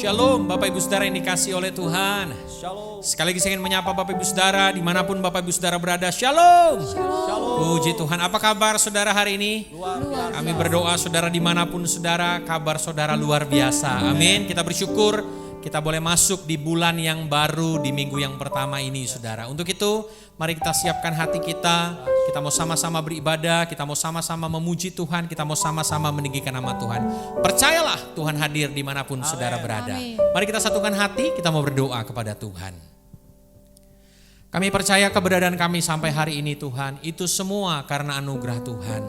Shalom Bapak Ibu Saudara yang dikasihi oleh Tuhan. Shalom. Sekali lagi saya ingin menyapa Bapak Ibu Saudara dimanapun Bapak Ibu Saudara berada. Shalom. Shalom. Puji Tuhan. Apa kabar saudara hari ini? Luar biasa. Kami berdoa saudara dimanapun saudara, kabar saudara luar biasa. Amin. Kita bersyukur kita boleh masuk di bulan yang baru di minggu yang pertama ini saudara. Untuk itu mari kita siapkan hati kita. Kita mau sama-sama beribadah, kita mau sama-sama memuji Tuhan, kita mau sama-sama meninggikan nama Tuhan. Percayalah Tuhan hadir dimanapun saudara berada. Mari kita satukan hati, kita mau berdoa kepada Tuhan. Kami percaya keberadaan kami sampai hari ini Tuhan, itu semua karena anugerah Tuhan.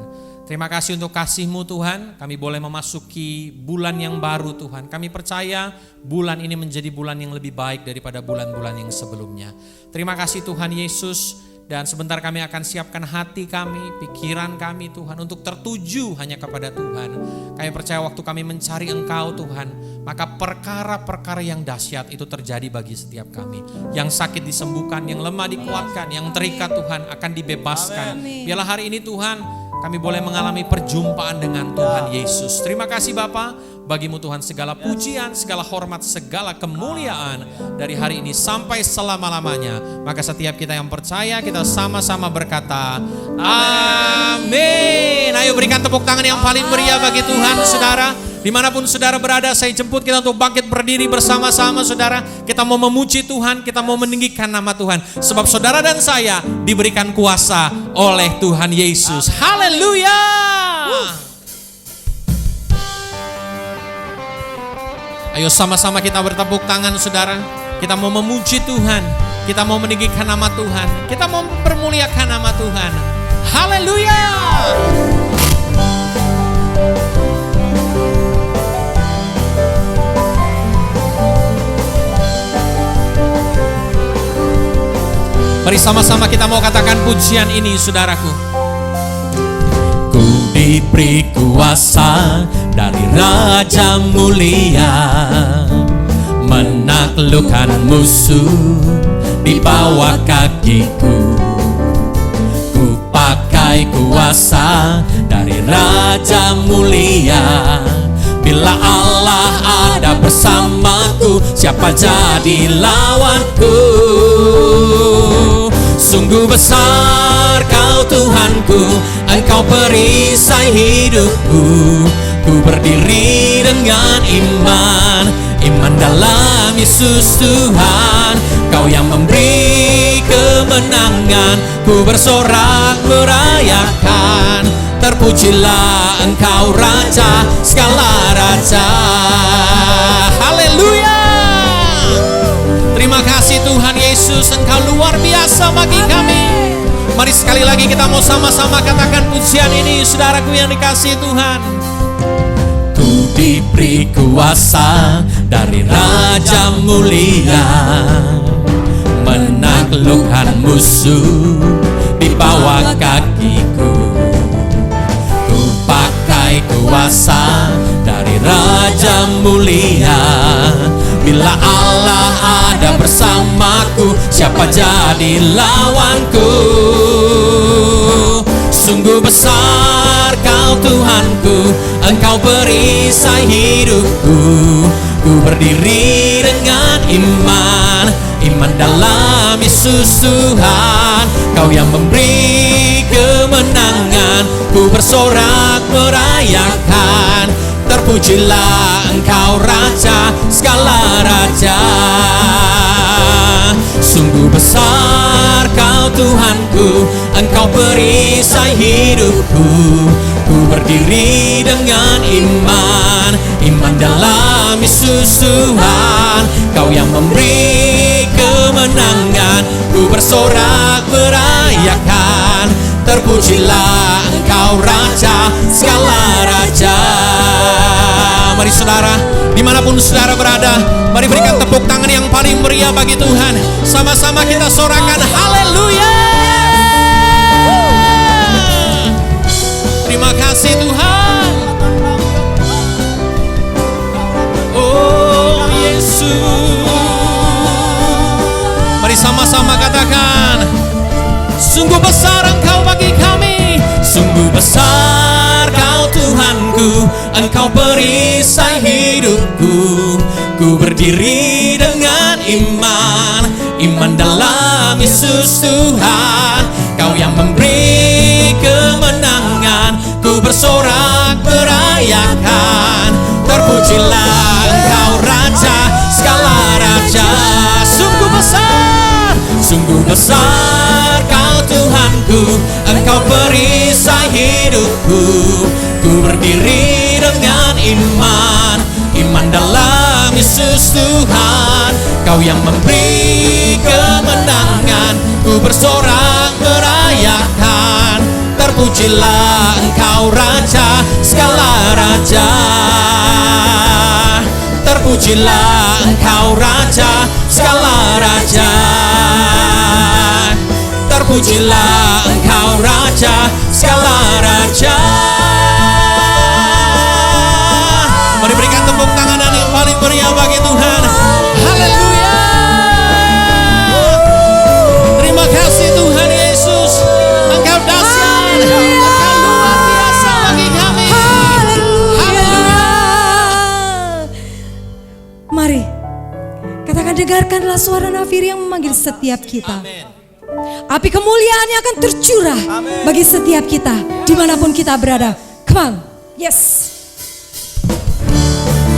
Terima kasih untuk kasih-Mu Tuhan, kami boleh memasuki bulan yang baru Tuhan. Kami percaya bulan ini menjadi bulan yang lebih baik daripada bulan-bulan yang sebelumnya. Terima kasih Tuhan Yesus, dan sebentar kami akan siapkan hati kami, pikiran kami Tuhan untuk tertuju hanya kepada Tuhan. Kami percaya waktu kami mencari Engkau Tuhan, maka perkara-perkara yang dahsyat itu terjadi bagi setiap kami. Yang sakit disembuhkan, yang lemah dikuatkan, yang terikat Tuhan akan dibebaskan. Biarlah hari ini Tuhan kami boleh mengalami perjumpaan dengan Tuhan Yesus. Terima kasih Bapa, bagimu Tuhan segala pujian, segala hormat, segala kemuliaan dari hari ini sampai selama-lamanya. Maka setiap kita yang percaya kita sama-sama berkata amin. Ayo berikan tepuk tangan yang paling meriah bagi Tuhan saudara. Dimanapun saudara berada, saya jemput kita untuk bangkit berdiri bersama-sama saudara. Kita mau memuji Tuhan, kita mau meninggikan nama Tuhan. Sebab saudara dan saya diberikan kuasa oleh Tuhan Yesus. Haleluya. Ayo sama-sama kita bertepuk tangan saudara. Kita mau memuji Tuhan, kita mau meninggikan nama Tuhan, kita mau mempermuliakan nama Tuhan. Haleluya. Mari sama-sama kita mau katakan pujian ini saudaraku. Ku diberi kuasa dari Raja mulia, menaklukkan musuh di bawah kakiku. Ku pakai kuasa dari Raja mulia. Bila Allah ada bersamaku, siapa jadi lawanku? Sungguh besar Kau Tuhanku, Engkau perisai hidupku. Ku berdiri dengan iman, iman dalam Yesus Tuhan. Kau yang memberi kemenangan, ku bersorak merayakan. Terpujilah Engkau Raja, segala raja. Haleluya. Terima kasih Tuhan Yesus, Engkau luar biasa bagi kami. Mari sekali lagi kita mau sama-sama katakan pujian ini saudaraku yang dikasihi Tuhan. Ku diberi kuasa dari Raja mulia, menaklukkan musuh di bawah kakiku. Ku pakai kuasa dari Raja mulia. Bila Allah ada bersamaku, siapa jadi lawanku? Sungguh besar Kau Tuhanku, Engkau perisai hidupku. Ku berdiri dengan iman, iman dalam Yesus Tuhan. Kau yang memberi kemenangan, ku bersorak merayakan. Terpujilah Engkau Raja, segala raja. Sungguh besar Kau Tuhanku, Engkau perisai hidupku. Ku berdiri dengan iman, iman dalam Yesus Tuhan. Kau yang memberi kemenangan, ku bersorak merayakan. Terpujilah Engkau Raja, segala raja. Mari saudara, dimanapun saudara berada, mari berikan tepuk tangan yang paling meriah bagi Tuhan. Sama-sama kita sorakan haleluya. Terima kasih Tuhan. Oh Yesus. Mari sama-sama katakan, sungguh besar Engkau bagi kami. Sungguh besar Kau Tuhanku, Engkau perisai hidupku. Ku Ku berdiri dengan iman, iman dalam Yesus Tuhan. Kau yang memberi kemenangan, ku bersorak merayakan. Terpujilah Engkau Raja, segala raja. Sungguh besar, sungguh besar Kau Tuhanku. Engkau perisai hidupku. Ku berdiri dengan iman, iman dalam Yesus Tuhan. Kau yang memberi kemenangan, ku bersorak merayakan. Terpujilah Engkau Raja, segala raja. Terpujilah Engkau Raja, segala raja. Terpujilah Engkau Raja, segala raja. Mari berikan tepuk tangan yang paling meriah bagi Tuhan. Haleluya. Terima kasih Tuhan Yesus. Engkau dahsyat, Engkau luar biasa bagi kami. Haleluya. Mari, katakan, dengarkanlah suara nafir yang memanggil setiap kita. Amin. Api kemuliaannya akan tercurah bagi setiap kita, dimanapun kita berada. Come on, yes.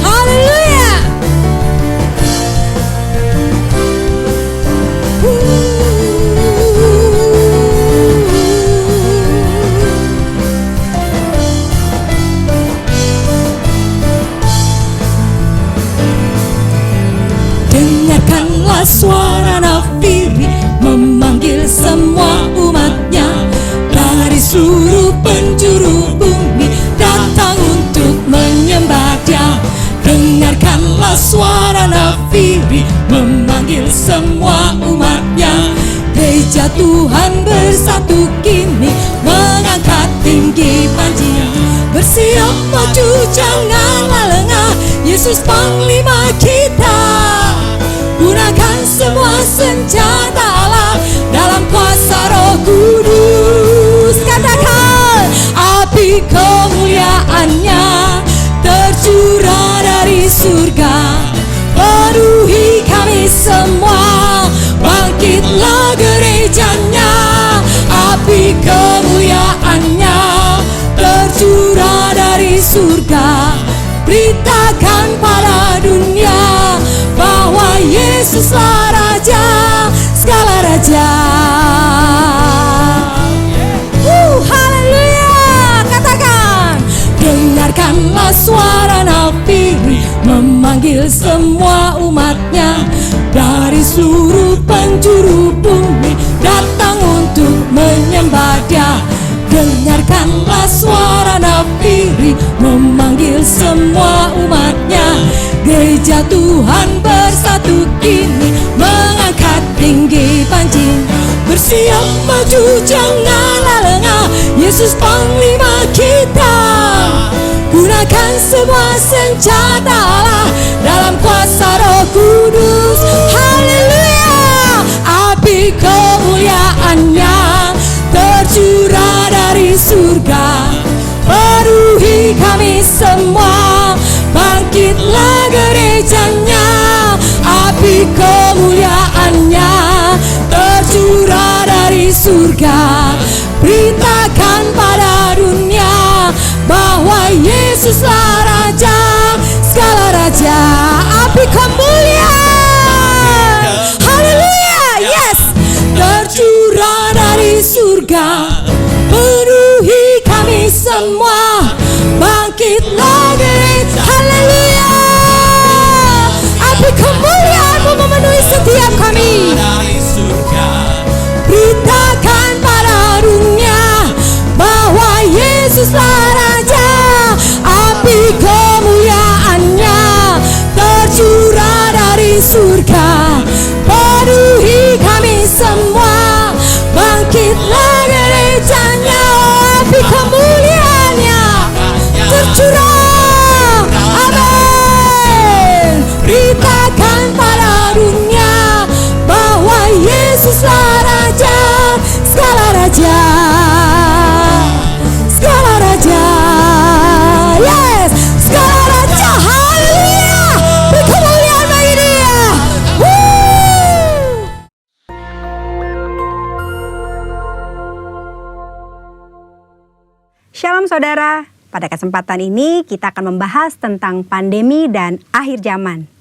Haleluya. Dengarkanlah suara nafiri memanggil semua umatnya dari seluruh penjuru bumi datang untuk menyembah Dia. Dengarkanlah suara nafiri memanggil semua umatnya. Gereja Tuhan bersatu kini mengangkat tinggi panji. Bersiap maju janganlah lengah, Yesus Panglima kita. Gunakan semua senjata Allah dalam kuasa Roh Kudus. Katakan, api kemuliaannya tercurah dari surga, penuhi kami semua. Bangkitlah gerejanya, api kemuliaannya tercurah dari surga. Beritakan pada dunia bahwa Yesuslah Raja, segala raja. Haleluya. Katakan, dengarkanlah suara nafiri memanggil semua umatnya dari seluruh penjuru bumi datang untuk menyembah Dia. Dengarkanlah suara nafiri memanggil semua umatnya. Gereja Tuhan bersatu kini mengangkat tinggi panji. Bersiap maju janganlah lengah, Yesus Panglima kita. Gunakan semua senjata Allah dalam kuasa Roh Kudus. Haleluya. Api kemuliaannya tercurah dari surga, penuhi kami semua. Bangkitlah gerejanya, api kemuliaannya tercurah dari surga. Beritakan pada dunia bahwa Yesuslah Raja, segala raja. Api kemuliaan, haleluya, yes, tercurah dari surga, penuhi kami semua. Bangkitlah gereja, haleluya. Api kemuliaan-Mu memenuhi setiap kami. Beritakan pada dunia bahwa Yesuslah Raja, api kemuliaannya tercurah dari surga, penuhi kami semua. Bangkitlah gerejanya, api kemuliaannya tercurah. Amin. Beritakan pada dunia bahwa Yesuslah Raja, segala raja. Segala raja, yes, segala raja. Haleluya. Kemuliaan Shalom saudara, pada kesempatan ini kita akan membahas tentang pandemi dan akhir zaman.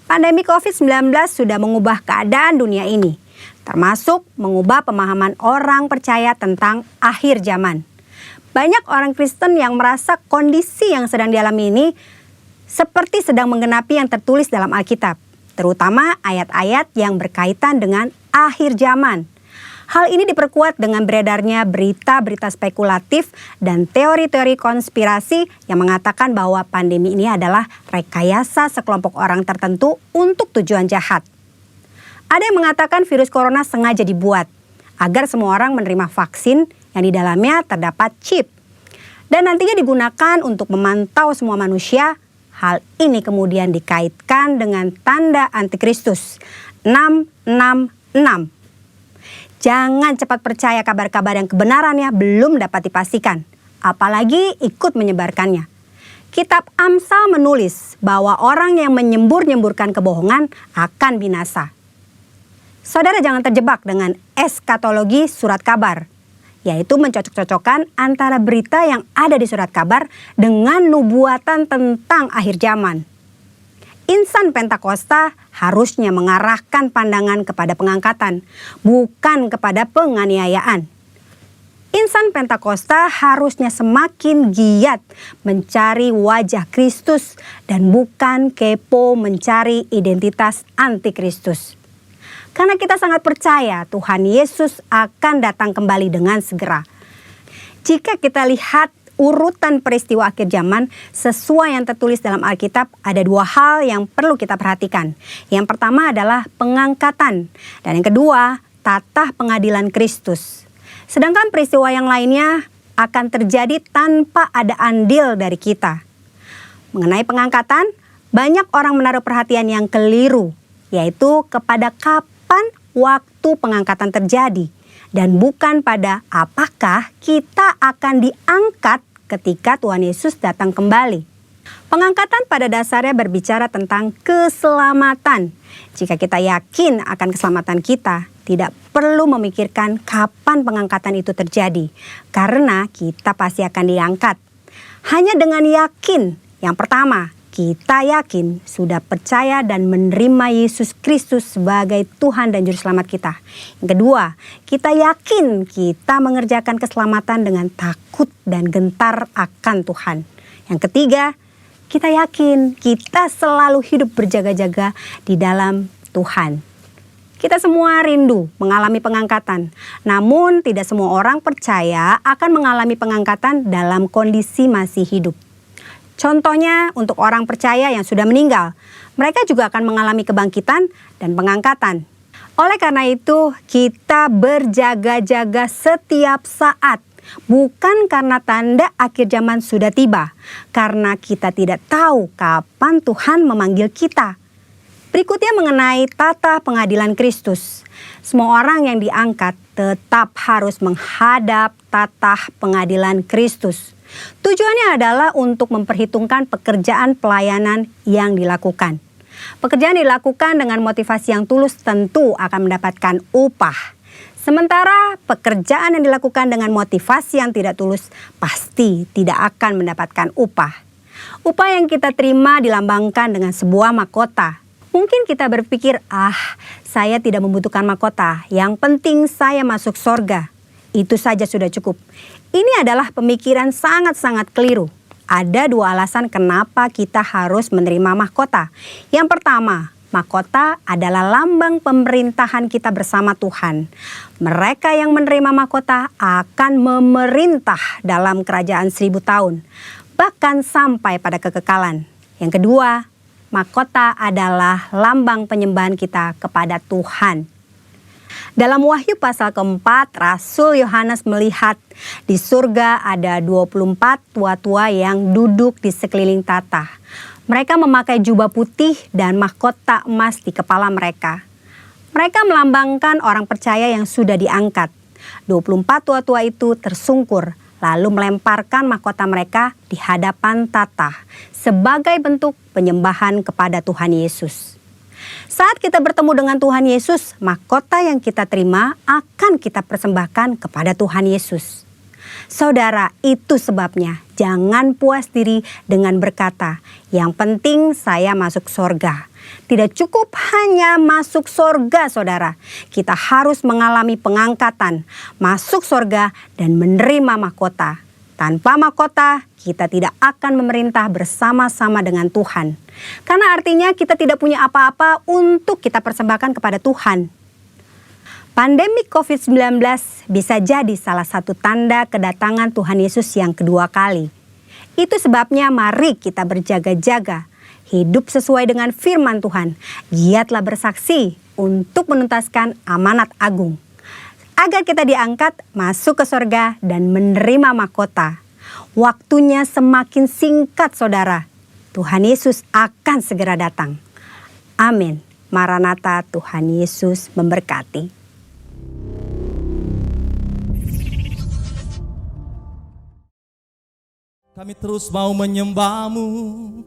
Pandemi COVID-19 sudah mengubah keadaan dunia ini, termasuk mengubah pemahaman orang percaya tentang akhir zaman. Banyak orang Kristen yang merasa kondisi yang sedang dialami ini seperti sedang menggenapi yang tertulis dalam Alkitab, terutama ayat-ayat yang berkaitan dengan akhir zaman. Hal ini diperkuat dengan beredarnya berita-berita spekulatif dan teori-teori konspirasi yang mengatakan bahwa pandemi ini adalah rekayasa sekelompok orang tertentu untuk tujuan jahat. Ada yang mengatakan virus corona sengaja dibuat agar semua orang menerima vaksin yang di dalamnya terdapat chip dan nantinya digunakan untuk memantau semua manusia. Hal ini kemudian dikaitkan dengan tanda antikristus 666. Jangan cepat percaya kabar-kabar yang kebenarannya belum dapat dipastikan, apalagi ikut menyebarkannya. Kitab Amsal menulis bahwa orang yang menyembur-nyemburkan kebohongan akan binasa. Saudara jangan terjebak dengan eskatologi surat kabar, yaitu mencocok-cocokkan antara berita yang ada di surat kabar dengan nubuatan tentang akhir zaman. Insan Pentakosta harusnya mengarahkan pandangan kepada pengangkatan, bukan kepada penganiayaan. Insan Pentakosta harusnya semakin giat mencari wajah Kristus dan bukan kepo mencari identitas antikristus. Karena kita sangat percaya Tuhan Yesus akan datang kembali dengan segera. Jika kita lihat urutan peristiwa akhir zaman sesuai yang tertulis dalam Alkitab, ada dua hal yang perlu kita perhatikan. Yang pertama adalah pengangkatan dan yang kedua tatah pengadilan Kristus. Sedangkan peristiwa yang lainnya akan terjadi tanpa ada andil dari kita. Mengenai pengangkatan, banyak orang menaruh perhatian yang keliru, yaitu kepada kapan waktu pengangkatan terjadi dan bukan pada apakah kita akan diangkat ketika Tuhan Yesus datang kembali. Pengangkatan pada dasarnya berbicara tentang keselamatan. Jika kita yakin akan keselamatan kita, tidak perlu memikirkan kapan pengangkatan itu terjadi, karena kita pasti akan diangkat. Hanya dengan yakin, yang pertama, kita yakin sudah percaya dan menerima Yesus Kristus sebagai Tuhan dan Juru Selamat kita. Yang kedua, kita yakin kita mengerjakan keselamatan dengan takut dan gentar akan Tuhan. Yang ketiga, kita yakin kita selalu hidup berjaga-jaga di dalam Tuhan. Kita semua rindu mengalami pengangkatan, namun tidak semua orang percaya akan mengalami pengangkatan dalam kondisi masih hidup. Contohnya untuk orang percaya yang sudah meninggal, mereka juga akan mengalami kebangkitan dan pengangkatan. Oleh karena itu, kita berjaga-jaga setiap saat, bukan karena tanda akhir zaman sudah tiba, karena kita tidak tahu kapan Tuhan memanggil kita. Berikutnya mengenai tata pengadilan Kristus. Semua orang yang diangkat tetap harus menghadap tata pengadilan Kristus. Tujuannya adalah untuk memperhitungkan pekerjaan pelayanan yang dilakukan. Pekerjaan dilakukan dengan motivasi yang tulus tentu akan mendapatkan upah. Sementara pekerjaan yang dilakukan dengan motivasi yang tidak tulus pasti tidak akan mendapatkan upah. Upah yang kita terima dilambangkan dengan sebuah mahkota. Mungkin kita berpikir, saya tidak membutuhkan mahkota, yang penting saya masuk sorga. Itu saja sudah cukup. Ini adalah pemikiran sangat-sangat keliru. Ada dua alasan kenapa kita harus menerima mahkota. Yang pertama, mahkota adalah lambang pemerintahan kita bersama Tuhan. Mereka yang menerima mahkota akan memerintah dalam kerajaan 1000 tahun, bahkan sampai pada kekekalan. Yang kedua, mahkota adalah lambang penyembahan kita kepada Tuhan. Dalam Wahyu pasal keempat, Rasul Yohanes melihat di surga ada 24 tua-tua yang duduk di sekeliling tahta. Mereka memakai jubah putih dan mahkota emas di kepala mereka. Mereka melambangkan orang percaya yang sudah diangkat. 24 tua-tua itu tersungkur, lalu melemparkan mahkota mereka di hadapan tahta sebagai bentuk penyembahan kepada Tuhan Yesus. Saat kita bertemu dengan Tuhan Yesus, mahkota yang kita terima akan kita persembahkan kepada Tuhan Yesus. Saudara, itu sebabnya jangan puas diri dengan berkata, yang penting saya masuk surga. Tidak cukup hanya masuk surga, saudara. Kita harus mengalami pengangkatan, masuk surga, dan menerima mahkota. Tanpa mahkota, kita tidak akan memerintah bersama-sama dengan Tuhan. Karena artinya kita tidak punya apa-apa untuk kita persembahkan kepada Tuhan. Pandemi COVID-19 bisa jadi salah satu tanda kedatangan Tuhan Yesus yang kedua kali. Itu sebabnya mari kita berjaga-jaga, hidup sesuai dengan firman Tuhan, giatlah bersaksi untuk menuntaskan amanat agung, agar kita diangkat masuk ke surga dan menerima mahkota. Waktunya semakin singkat, saudara. Tuhan Yesus akan segera datang. Amin. Maranatha, Tuhan Yesus memberkati. Kami terus mau menyembah-Mu,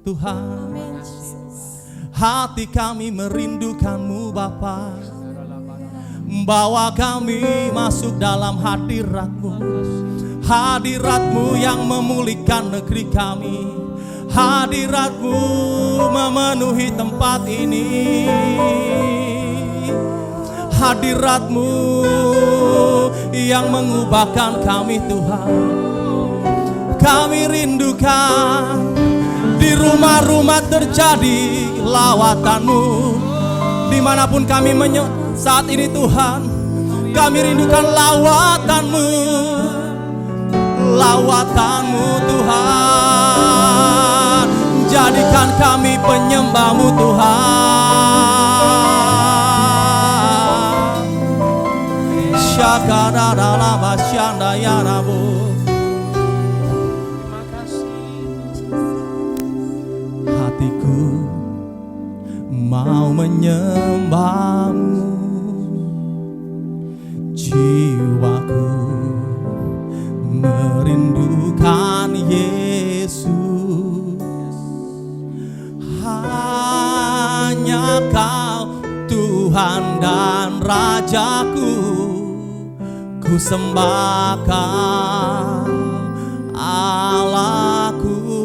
Tuhan. Hati kami merindukan-Mu, Bapa. Bawa kami masuk dalam hadirat-Mu. Hadirat-Mu yang memulihkan negeri kami. Hadirat-Mu memenuhi tempat ini. Hadirat-Mu yang mengubahkan kami, Tuhan. Kami rindukan di rumah-rumah terjadi lawatan-Mu. Dimanapun kami saat ini, Tuhan, kami rindukan lawatan-Mu. Lawatan-Mu, Tuhan. Jadikan kami penyembah-Mu, Tuhan. Syakararala basyandayarabu. Mau menyembah-Mu, jiwaku merindukan Yesus. Hanya Kau Tuhan dan Rajaku, ku sembah Kau Allahku.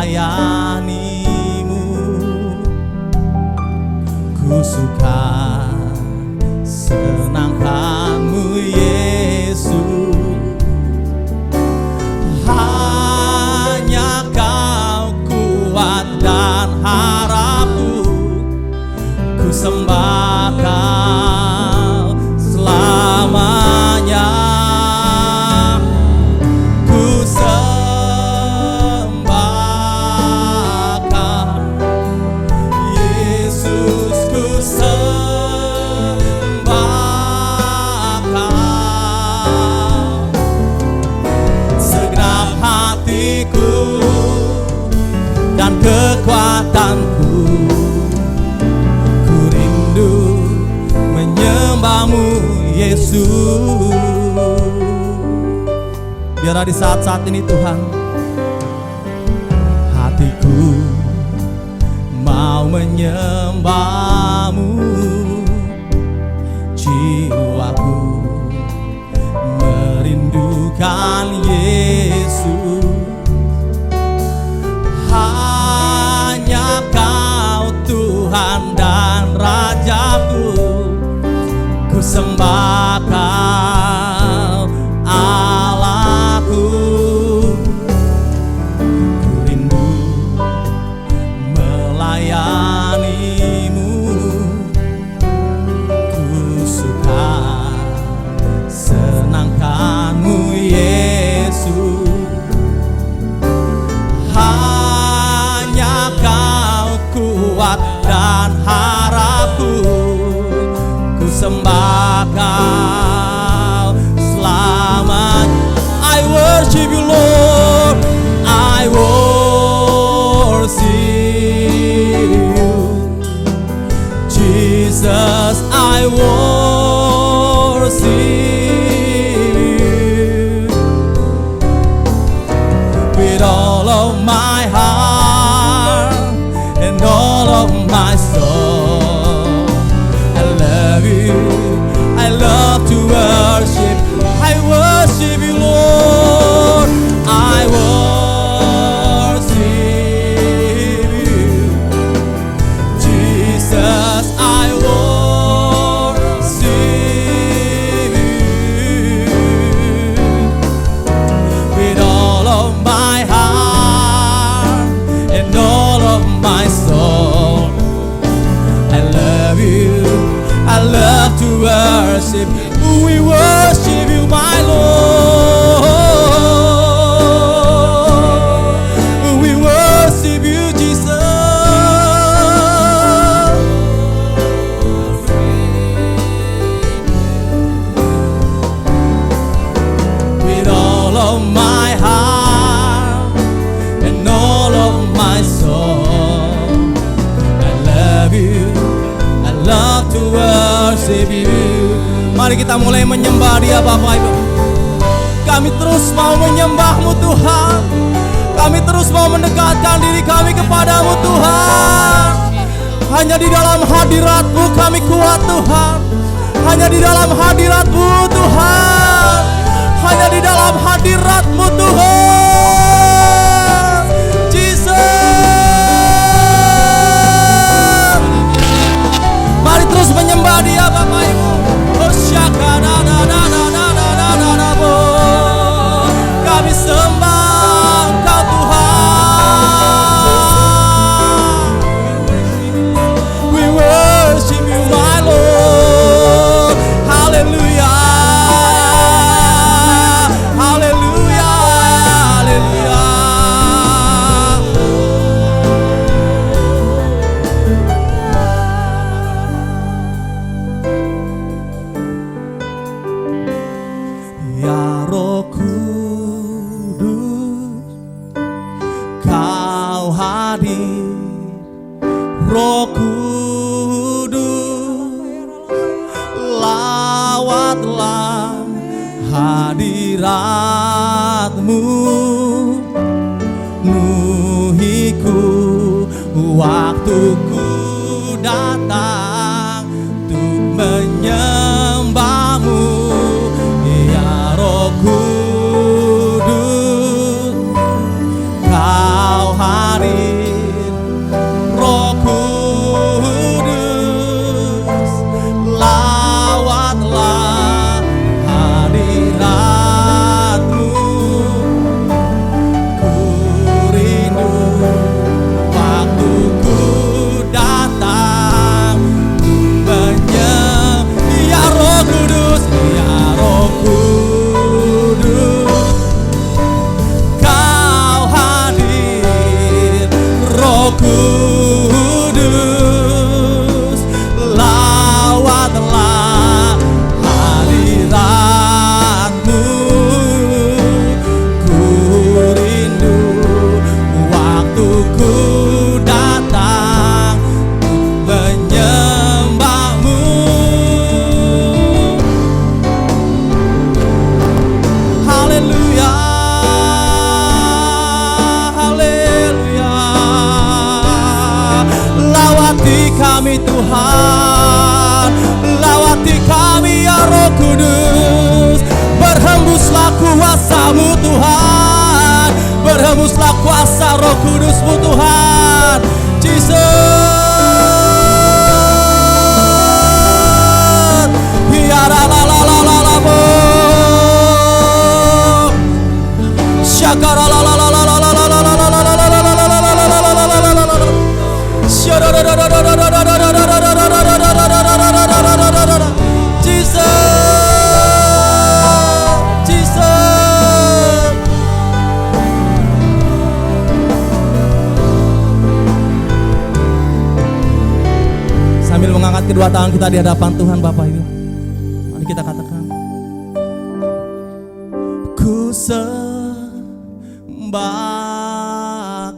Melayani-Mu, ku suka senangkan-Mu, Yesus. Hanya Kau kuat dan harapku, ku sembah Kau selamanya. Kekuatanku, ku rindu menyembah-Mu, Yesus. Biarlah di saat-saat ini, Tuhan, hatiku mau menyembah-Mu, jiwaku merindukan Yesus. Hanya Kau Tuhan dan Rajaku, ku sembah Kau Allahku. Ku rindu melayani-Mu, ku suka senangkan-Mu, Yesus. Kuat dan harapku, ku sembah Kau selamanya. I worship You, Lord. I worship You, Jesus. I worship You with all of my heart and all of my soul. I love You. worship, we worship you, my Lord. We worship you, Jesus. With all of my heart and all of my soul, I love you, I love to worship you. Mari kita mulai menyembah Dia, Bapak Ibu. Kami terus mau menyembah-Mu, Tuhan. Kami terus mau mendekatkan diri kami kepadamu, Tuhan. Hanya di dalam hadirat-Mu kami kuat, Tuhan. Hanya di dalam hadirat-Mu, Tuhan. Hanya di dalam hadirat-Mu, Tuhan. Jesus. Mari terus menyembah Dia, Bapak Ibu. Oh syakadadadadadadadadadabo. Kami sembah Engkau, Tuhan. We worship you, my Lord. Hallelujah. Hallelujah. Hallelujah. Ya Roh Kudus, Kau hadir. Roh Kudus, lawatlah hadirat-Mu. Nuhiku waktuku datang untuk menyembah-Mu. Ya Roh Kudus, Kau hadir. Roh Kudus, lawatlah hadirat-Mu. Ku rindu waktuku datang untuk menyembah. Ya Roh Kudus, ya Roh Kudus, Kau hadir. Roh Kudus, lawatlah hadirat-Mu. Ku rindu waktuku datang untuk menyembah-Mu. Haleluya. Haleluya. Lawati kami, Tuhan. Lawati kami, ya Roh Kudus. Berhembuslah kuasa-Mu, Tuhan. Berhembuslah kuasa Roh Kudus-Mu, Tuhan. Jesus. Ya la la la la la la bo. Shakara la la la la la la la la la la la la la la la la la la. Jesus, Jesus. Sambil mengangkat kedua tangan kita di hadapan Tuhan, Bapak Ibu, mari kita katakan, ku sembah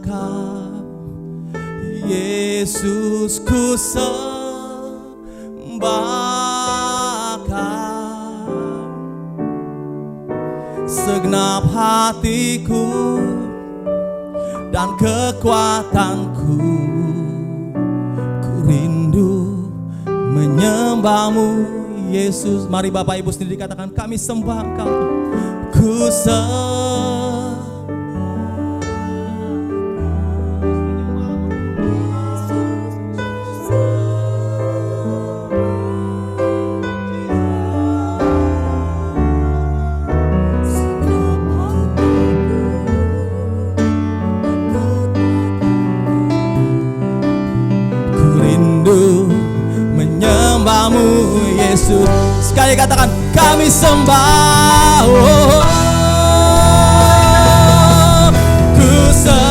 Kau, Yesus, ku sembah Kau. Segenap hatiku dan kekuatanku, ku rindu menyembah-Mu, Yesus. Mari Bapak Ibu sendiri katakan, kami sembah Engkau. Ku menyembah-Mu, Yesus. sekali katakan kami sembah. Ku sembah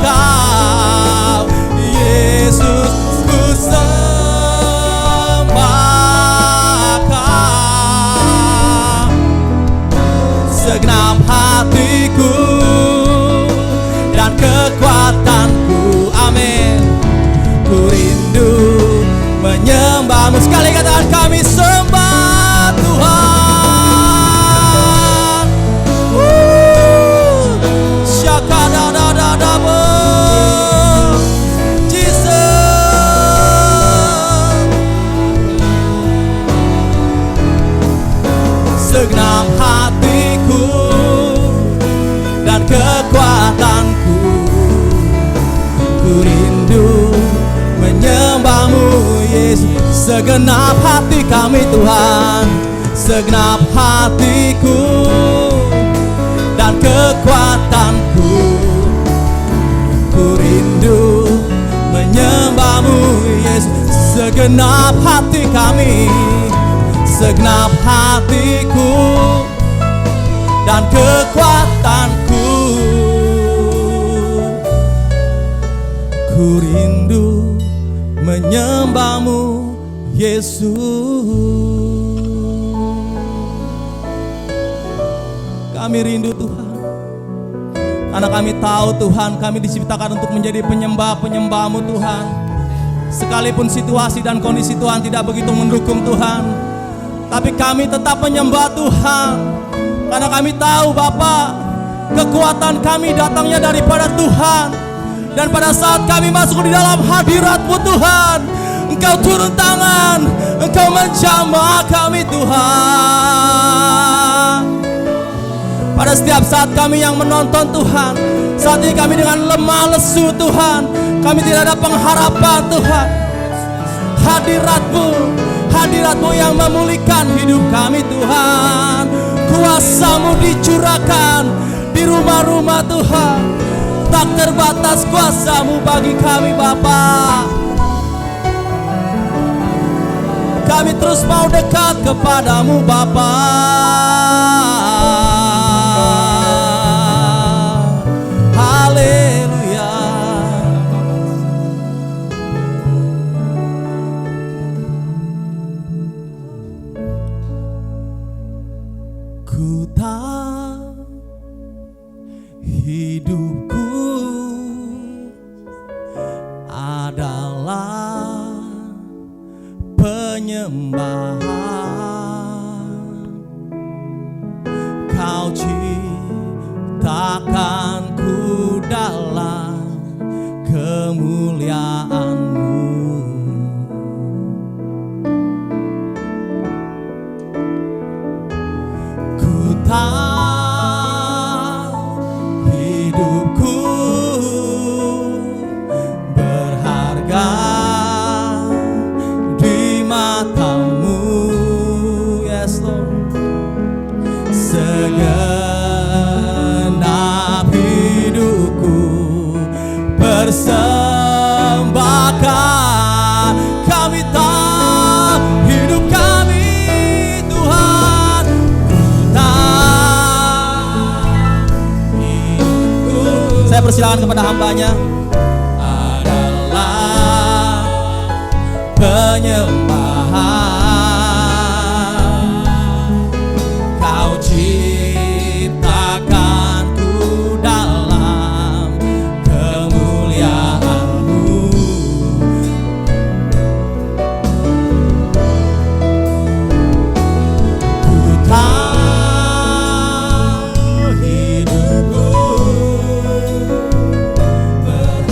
Kau Yesus, ku sembah Kau segenap hatiku dan kekuatanku. Amin. Ku rindu menyembahmu. Sekali katakan kami sembah Tuhan. Syakadadadadabo Jesus. Segenap hatiku dan kekuatanku, ku rindu menyembahmu Yesus. Segenap hati kami Tuhan, segenap hatiku dan kekuatanku, ku rindu menyembahmu Yesus. Segenap hati kami, segenap hatiku dan kekuatanku, ku rindu menyembahmu Yesus. Kami rindu Tuhan, karena kami tahu Tuhan, kami diciptakan untuk menjadi penyembah-penyembah-Mu Tuhan. Sekalipun situasi dan kondisi Tuhan tidak begitu mendukung Tuhan, tapi kami tetap menyembah Tuhan, karena kami tahu Bapa, kekuatan kami datangnya daripada Tuhan. Dan pada saat kami masuk di dalam hadirat-Mu Tuhan, Engkau turun tangan, Engkau menjamah kami Tuhan. Pada setiap saat kami yang menonton Tuhan, saat ini kami dengan lemah lesu Tuhan, kami tidak ada pengharapan Tuhan. Hadirat-Mu, hadirat-Mu yang memulihkan hidup kami Tuhan. Kuasa-Mu dicurahkan di rumah-rumah Tuhan. Tak terbatas kuasa-Mu bagi kami Bapa. Kami terus mau dekat kepadamu Bapa. Haleluya. Ku tahu hidupku adalah penyembahan. Kau ciptakanku dalam kemuliaan-Mu. Ku tahu hidupku berharga di mata-Mu, yes Lord. Segenap hidupku persembahkan. Kami tahu hidup kami Tuhan, saya persilakan kepada hamba-Nya adalah penyembahan. Kau ciptakanku dalam kemuliaan-Mu. Ku tahu hidupku berharga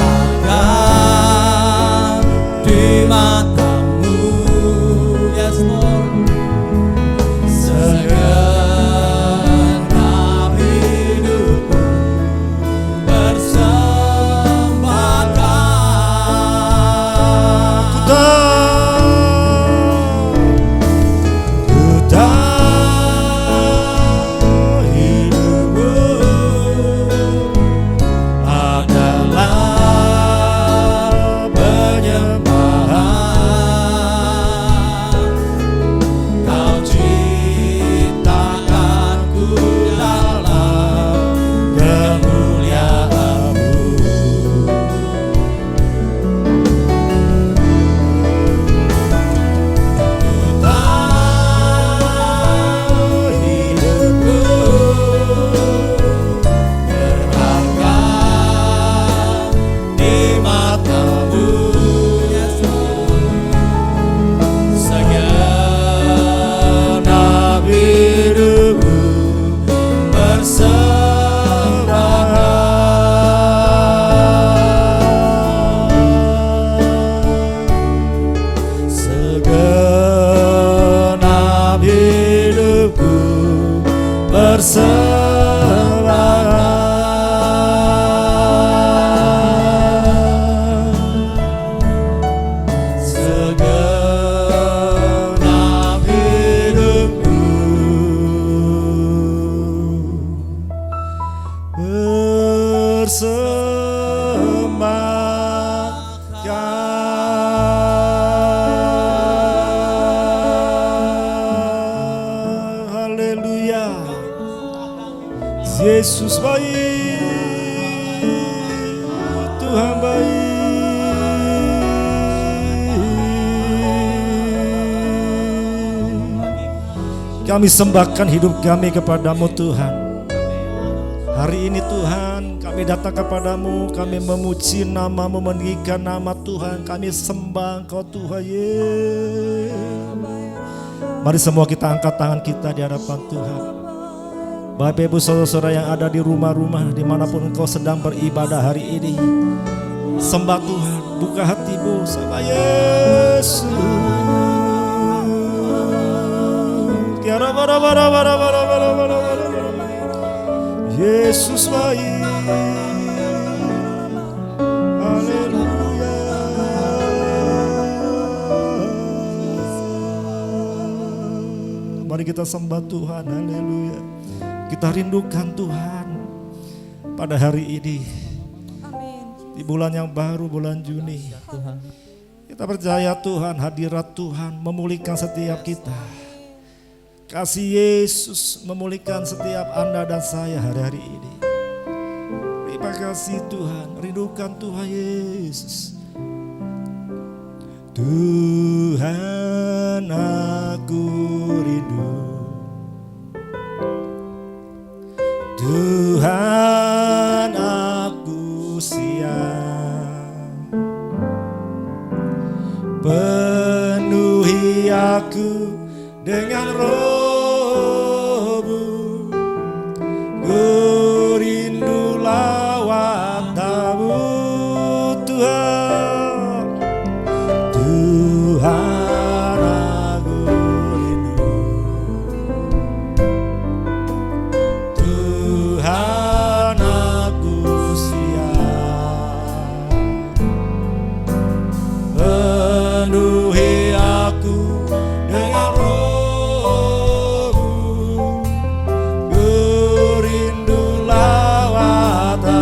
segenap hidupku persembahkan. Haleluya. Yesus baik, Tuhan baik. Kami sembahkan hidup kami kepadamu Tuhan. Hari ini Tuhan kami datang kepadamu, kami memuji namamu, meninggikan nama Tuhan, kami sembah Engkau Tuhan Yesus. Mari semua kita angkat tangan kita di hadapan Tuhan. Bapak Ibu saudara-saudara yang ada di rumah-rumah, dimanapun engkau sedang beribadah hari ini, sembah Tuhan, buka hatimu sama Yesus. Yesus baik. Haleluya. Mari kita sembah Tuhan. Haleluya. Kita rindukan Tuhan pada hari ini. Di bulan yang baru, bulan Juni. Kita percaya Tuhan, hadirat Tuhan memulihkan setiap kita. Kasih Yesus memulihkan setiap Anda dan saya hari-hari ini. Terima kasih Tuhan, rindukan Tuhan Yesus. Tuhan aku rindu, Tuhan aku siap, penuhi aku dengan roh-Mu, ku rindu lawat-Mu Tuhan. Tuhan aku rindu, Tuhan aku siap, penuhi aku dengan roh-Mu, ku rindu lawat-Mu.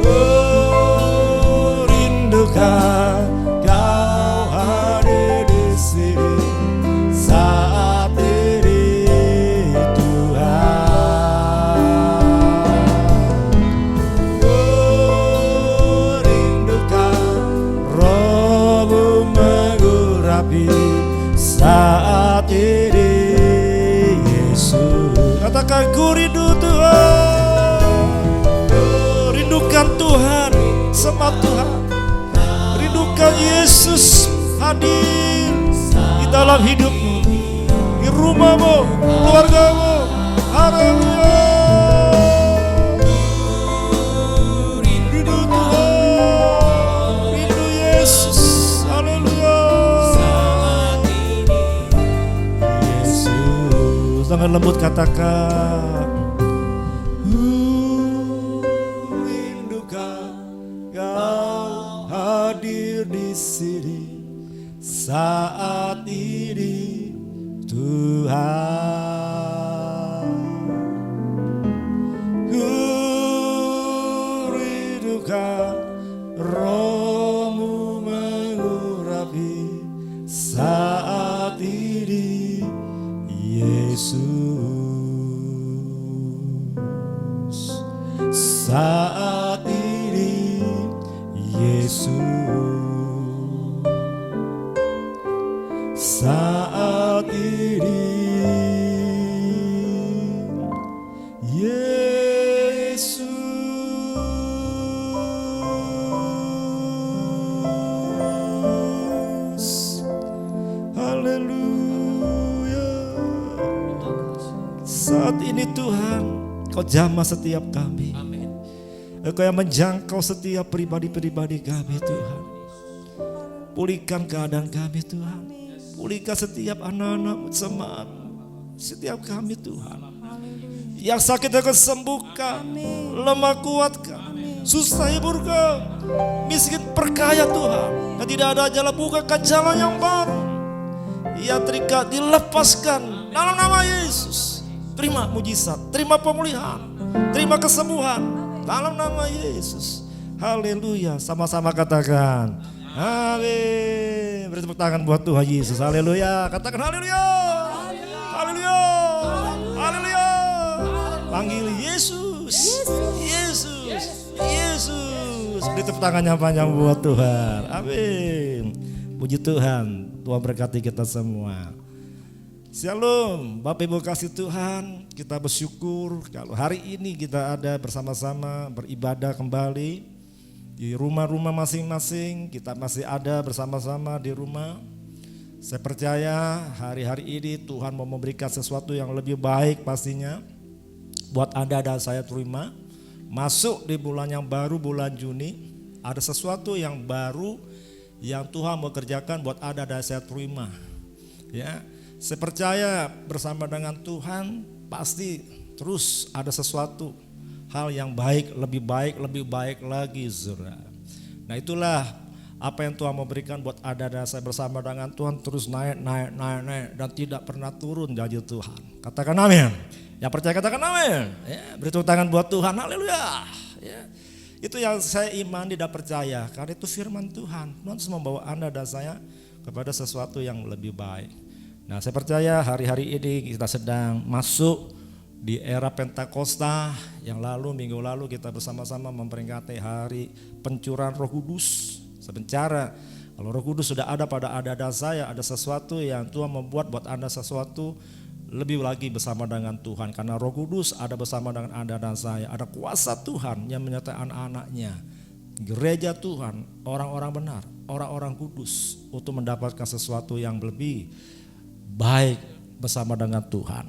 Oh, rindukan Kau hadir di sini saat ini Tuhan. Oh, rindukan Roh-Mu mengurapi saat ini Yesus. Katakan ku rindu Tuhan. Oh, rindukan Tuhan, sembah Tuhan. Rindukan Yesus hadir di dalam hidupmu, di rumahmu, keluargamu. Haleluya. Rindu Tuhan, rindu Yesus. Haleluya. Yesus, dengan lembut katakan, rindukan Kau hadir di sini saat ini Tuhan. Ku rindukan Roh-Mu mengurapi saat ini Yesus. Saat ini Yesus. Saat ini Yesus. Haleluya. Saat ini Tuhan, Kau jamah setiap kami. Amin. Engkau yang menjangkau setiap pribadi-pribadi kami Tuhan. Pulihkan keadaan kami Tuhan. Pulihkan setiap anak-anak jemaat, setiap kami Tuhan. Yang sakit akan sembuhkan, lemah kuatkan, susah hiburkan, miskin perkaya Tuhan. Dan tidak ada jalan, bukakan jalan yang baru. Yang terikat dilepaskan dalam nama Yesus. Terima mujizat, terima pemulihan, terima kesembuhan dalam nama Yesus. Haleluya, sama-sama katakan amin. Beri tepuk tangan buat Tuhan Yesus. Haleluya, katakan haleluya. Haleluya. Haleluya. Panggil Yesus. Yesus. Yesus. Beri tepuk tangannya panjang buat Tuhan. Amin. Puji Tuhan. Tuhan berkati kita semua. Shalom, Bapak Ibu kasih Tuhan, kita bersyukur kalau hari ini kita ada bersama-sama beribadah kembali di rumah-rumah masing-masing. Kita masih ada bersama-sama di rumah. Saya percaya hari-hari ini Tuhan mau memberikan sesuatu yang lebih baik pastinya buat Anda dan saya terima. Masuk di bulan yang baru, bulan Juni, ada sesuatu yang baru yang Tuhan mau kerjakan buat Anda dan saya terima. Ya. Saya percaya bersama dengan Tuhan pasti terus ada sesuatu hal yang baik, lebih baik lagi, saudara. Nah itulah apa yang Tuhan mau berikan buat Anda dan saya bersama dengan Tuhan, terus naik dan tidak pernah turun janji Tuhan. Katakan amin. Yang percaya katakan amin. Ya, beri tepuk tangan buat Tuhan. Haleluya. Ya. Itu yang saya imani dan percaya karena itu firman Tuhan. Tuhan harus membawa Anda dan saya kepada sesuatu yang lebih baik. Nah saya percaya hari-hari ini kita sedang masuk di era Pentakosta. Yang lalu minggu lalu kita bersama-sama memperingati hari pencurahan Roh Kudus. Sebenarnya kalau Roh Kudus sudah ada pada Anda dan saya, ada sesuatu yang Tuhan membuat buat Anda sesuatu lebih lagi bersama dengan Tuhan. Karena Roh Kudus ada bersama dengan Anda dan saya, ada kuasa Tuhan yang menyertai anak-anaknya. Gereja Tuhan, orang-orang benar, orang-orang kudus untuk mendapatkan sesuatu yang lebih baik bersama dengan Tuhan.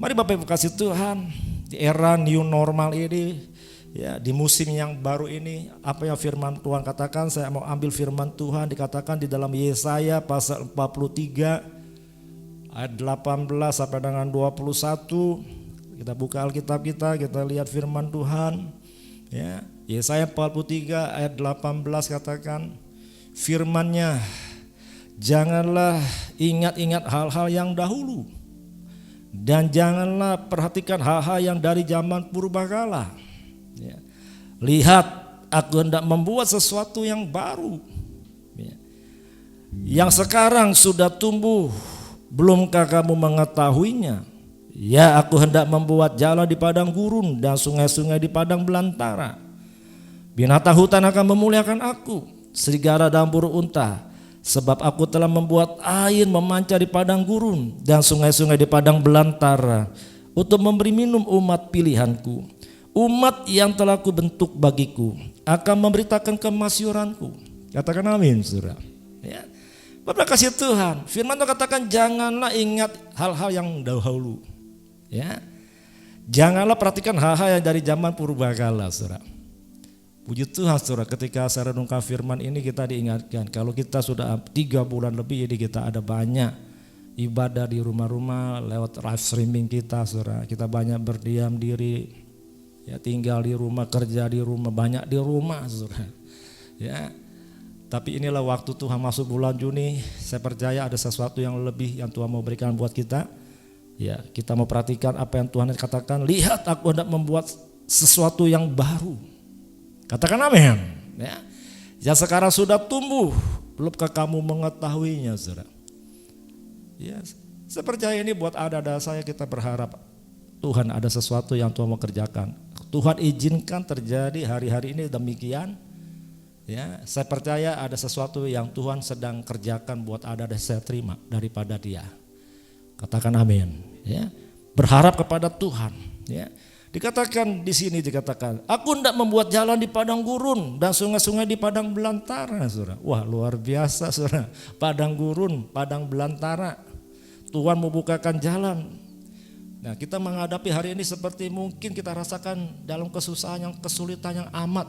Mari Bapak Ibu kasih Tuhan, di era new normal ini, ya di musim yang baru ini, apa yang firman Tuhan katakan, saya mau ambil firman Tuhan dikatakan di dalam Yesaya pasal 43 ayat 18 sampai dengan 21. Kita buka Alkitab kita lihat firman Tuhan. Ya, Yesaya 43 ayat 18 katakan, firman-Nya, janganlah ingat-ingat hal-hal yang dahulu, dan janganlah perhatikan hal-hal yang dari zaman purbakala. Ya. Lihat, aku hendak membuat sesuatu yang baru, ya. Yang sekarang sudah tumbuh, belumkah kamu mengetahuinya? Ya, aku hendak membuat jalan di padang gurun dan sungai-sungai di padang belantara. Binatang hutan akan memuliakan aku, serigala dan burung unta. Sebab aku telah membuat air memancar di padang gurun dan sungai-sungai di padang belantara untuk memberi minum umat pilihanku. Umat yang telah kubentuk bagiku akan memberitakan kemasyuranku. Katakan amin, saudara. Ya. Bapak kasih Tuhan, firman Tuhan katakan janganlah ingat hal-hal yang dahulu. Ya. Janganlah perhatikan hal-hal yang dari zaman purbakala, saudara. Puji Tuhan saudara, ketika saya renungkan firman ini kita diingatkan kalau kita sudah 3 bulan lebih, jadi kita ada banyak ibadah di rumah-rumah lewat live streaming kita saudara. Kita banyak berdiam diri, ya tinggal di rumah, kerja di rumah, banyak di rumah saudara. Ya, tapi inilah waktu Tuhan masuk bulan Juni, saya percaya ada sesuatu yang lebih yang Tuhan mau berikan buat kita. Ya, kita mau perhatikan apa yang Tuhan katakan, lihat aku hendak membuat sesuatu yang baru. Katakan amin. Ya. Yang sekarang sudah tumbuh, belumkah kamu mengetahuinya, saudara? Ya, saya percaya ini buat Anda dan saya, kita berharap Tuhan ada sesuatu yang Tuhan mau kerjakan. Tuhan izinkan terjadi hari-hari ini demikian. Ya, saya percaya ada sesuatu yang Tuhan sedang kerjakan buat Anda dan saya terima daripada Dia. Katakan amin. Ya, berharap kepada Tuhan. Ya. Dikatakan di sini dikatakan, aku hendak membuat jalan di padang gurun dan sungai-sungai di padang belantara, saudara. Wah, luar biasa, saudara. Padang gurun, padang belantara. Tuhan mau bukakan jalan. Nah, kita menghadapi hari ini seperti mungkin kita rasakan dalam kesusahan yang kesulitan yang amat.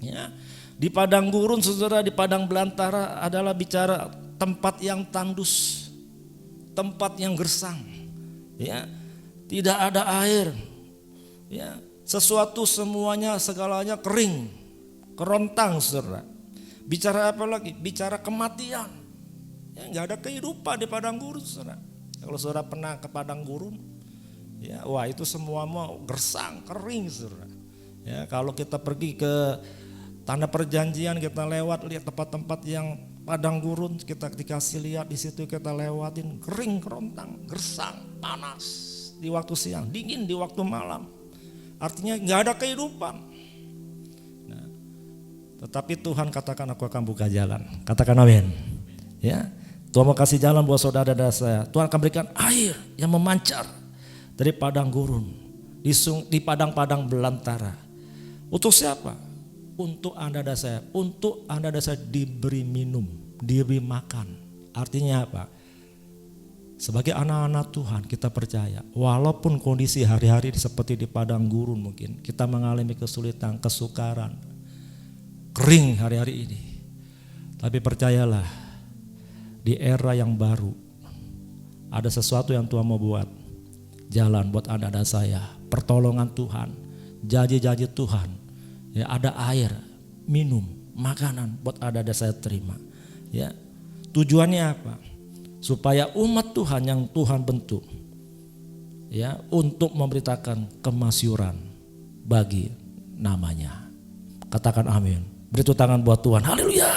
Ya. Di padang gurun, saudara, di padang belantara adalah bicara tempat yang tandus, tempat yang gersang, ya, tidak ada air, ya, sesuatu semuanya segalanya kering, kerontang, saudara. Bicara apa lagi? Bicara kematian, ya, nggak ada kehidupan di padang gurun, saudara. Kalau saudara pernah ke padang gurun, ya, wah itu semua mau gersang, kering, saudara. Ya, kalau kita pergi ke Tanah Perjanjian, kita lewat lihat tempat-tempat yang padang gurun, kita dikasih lihat di situ, kita lewatin kering, kerontang, gersang, panas di waktu siang, dingin di waktu malam. Artinya nggak ada kehidupan. Nah, tetapi Tuhan katakan, aku akan buka jalan. Katakan amin. Ya, Tuhan mau kasih jalan buat saudara dan saya. Tuhan akan berikan air yang memancar dari padang gurun, di padang-padang belantara. Untuk siapa? Untuk Anda dan saya. Untuk Anda dan saya diberi minum, diberi makan. Artinya apa? Sebagai anak-anak Tuhan kita percaya, walaupun kondisi hari-hari seperti di padang gurun mungkin, kita mengalami kesulitan, kesukaran, kering hari-hari ini. Tapi percayalah, di era yang baru, ada sesuatu yang Tuhan mau buat. Jalan buat Anda dan saya, pertolongan Tuhan, janji-janji Tuhan. Ya, ada air, minum, makanan buat Anda dan saya terima. Ya, tujuannya apa? Supaya umat Tuhan yang Tuhan bentuk, ya, untuk memberitakan kemasyuran bagi namanya. Katakan amin. Beri tepuk tangan buat Tuhan. Haleluya.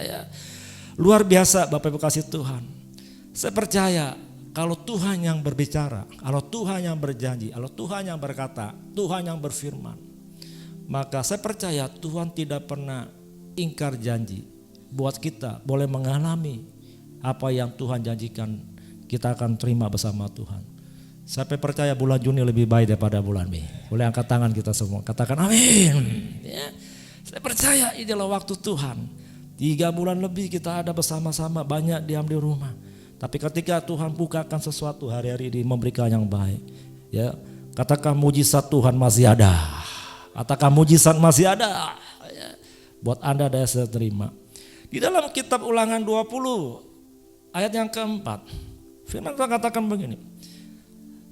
Ya. Luar biasa Bapak Ibu kasih Tuhan. Saya percaya kalau Tuhan yang berbicara, kalau Tuhan yang berjanji, kalau Tuhan yang berkata, Tuhan yang berfirman, maka saya percaya Tuhan tidak pernah ingkar janji buat kita boleh mengalami apa yang Tuhan janjikan, kita akan terima bersama Tuhan. Saya percaya bulan Juni lebih baik daripada bulan Mei. Boleh angkat tangan kita semua, katakan amin. Ya. Saya percaya ini adalah waktu Tuhan. 3 bulan lebih kita ada bersama-sama, banyak diam di rumah. Tapi ketika Tuhan bukakan sesuatu hari-hari ini memberikan yang baik, ya, katakan mujizat Tuhan masih ada. Katakan mujizat masih ada. Ya. Buat Anda dan saya terima. Di dalam kitab Ulangan 20 ayat yang keempat, firman Tuhan katakan begini.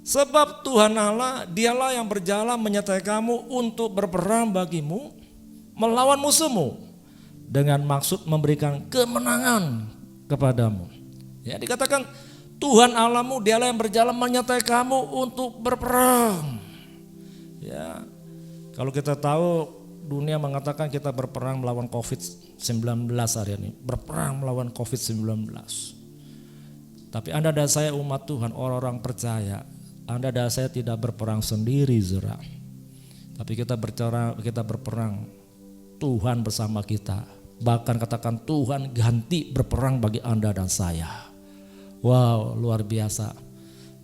Sebab Tuhan Allah, dialah yang berjalan menyertai kamu untuk berperang bagimu, melawan musuhmu, dengan maksud memberikan kemenangan kepadamu. Ya, dikatakan Tuhan Allahmu, dialah yang berjalan menyertai kamu untuk berperang. Ya, kalau kita tahu dunia mengatakan kita berperang melawan COVID-19 hari ini, berperang melawan COVID-19. Tapi Anda dan saya umat Tuhan, orang-orang percaya, Anda dan saya tidak berperang sendiri, saudara. Tapi kita berperang, Tuhan bersama kita. Bahkan katakan Tuhan ganti berperang bagi Anda dan saya. Wow, luar biasa.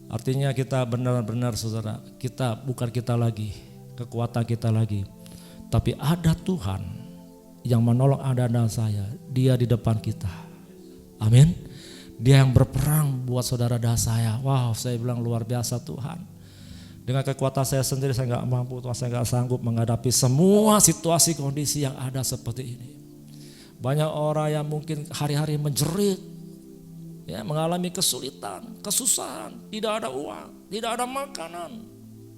Artinya kita benar-benar, saudara, kita bukan kita lagi, kekuatan kita lagi. Tapi ada Tuhan yang menolong Anda dan saya. Dia di depan kita. Amin. Dia yang berperang buat saudara dan saya. Wow, saya bilang luar biasa Tuhan. Dengan kekuatan saya sendiri saya nggak mampu, Tuhan, saya nggak sanggup menghadapi semua situasi kondisi yang ada seperti ini. Banyak orang yang mungkin hari-hari menjerit, ya, mengalami kesulitan, kesusahan, tidak ada uang, tidak ada makanan,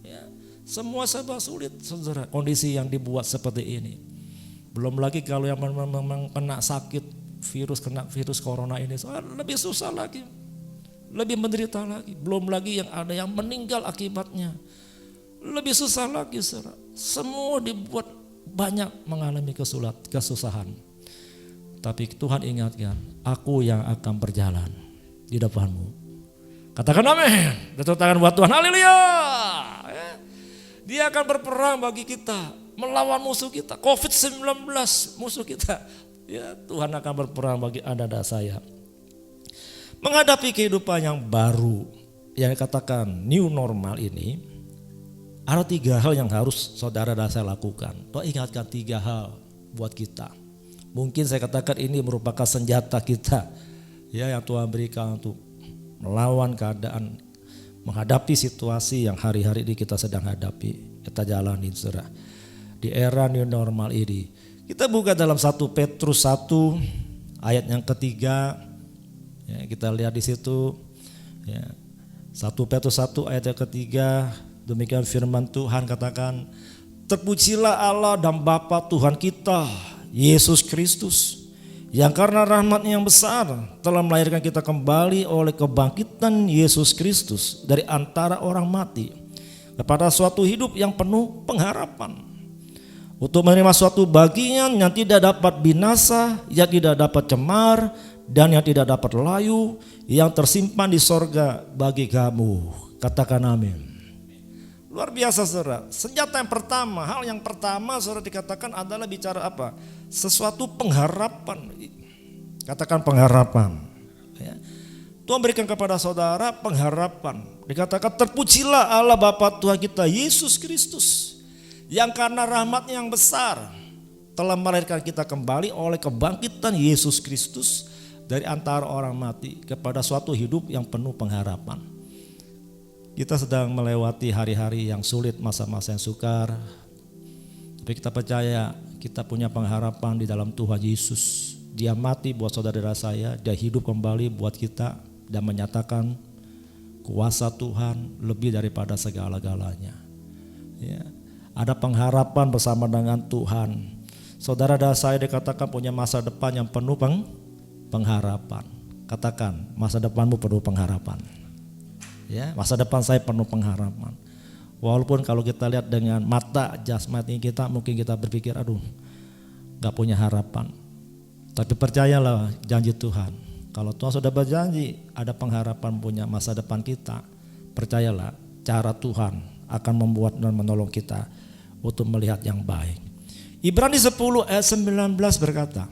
ya, semua serba sulit, saudara. Kondisi yang dibuat seperti ini. Belum lagi kalau yang memang kena sakit, kena virus corona ini lebih susah lagi, lebih menderita lagi. Belum lagi yang ada yang meninggal akibatnya, lebih susah lagi, saudara. Semua dibuat banyak mengalami kesusahan. Tapi Tuhan ingatkan, aku yang akan berjalan di depanmu. Katakan amin. Tepuk tangan buat Tuhan. Haleluya. Dia akan berperang bagi kita, melawan musuh kita, COVID-19 musuh kita. Ya, Tuhan akan berperang bagi Anda dan saya. Menghadapi kehidupan yang baru, yang dikatakan new normal ini, ada 3 hal yang harus saudara dan saya lakukan. Tuhan ingatkan 3 hal buat kita. Mungkin saya katakan ini merupakan senjata kita, ya, yang Tuhan berikan untuk melawan keadaan, menghadapi situasi yang hari-hari ini kita sedang hadapi, kita jalani, saudara. Di era new normal ini, kita buka dalam 1 Petrus 1 ayat yang ketiga Ya, kita lihat di situ ya, 1 Petrus 1 ayat yang ketiga, demikian firman Tuhan katakan, terpujilah Allah dan Bapa Tuhan kita, Yesus Kristus, yang karena rahmat-Nya yang besar telah melahirkan kita kembali oleh kebangkitan Yesus Kristus dari antara orang mati kepada suatu hidup yang penuh pengharapan, untuk menerima suatu bagian yang tidak dapat binasa, yang tidak dapat cemar, dan yang tidak dapat layu, yang tersimpan di sorga bagi kamu. Katakan amin. Luar biasa saudara. Senjata yang pertama, hal yang pertama saudara dikatakan adalah bicara apa? Sesuatu pengharapan. Katakan pengharapan. Ya. Tuhan berikan kepada saudara pengharapan. Dikatakan terpujilah Allah Bapa Tuhan kita Yesus Kristus, yang karena rahmat-Nya yang besar telah melahirkan kita kembali oleh kebangkitan Yesus Kristus dari antara orang mati kepada suatu hidup yang penuh pengharapan. Kita sedang melewati hari-hari yang sulit, masa-masa yang sukar, tapi kita percaya kita punya pengharapan di dalam Tuhan Yesus. Dia mati buat saudara saya, dia hidup kembali buat kita dan menyatakan kuasa Tuhan lebih daripada segala-galanya. Ya. Ada pengharapan bersama dengan Tuhan. Saudara dan saya dikatakan punya masa depan yang penuh pengharapan. Katakan, masa depanmu penuh pengharapan. Ya, masa depan saya penuh pengharapan. Walaupun kalau kita lihat dengan mata jasmani kita, mungkin kita berpikir, aduh, gak punya harapan. Tapi percayalah janji Tuhan. Kalau Tuhan sudah berjanji ada pengharapan punya masa depan kita, percayalah cara Tuhan akan membuat dan menolong kita untuk melihat yang baik. Ibrani 10 ayat 19 berkata,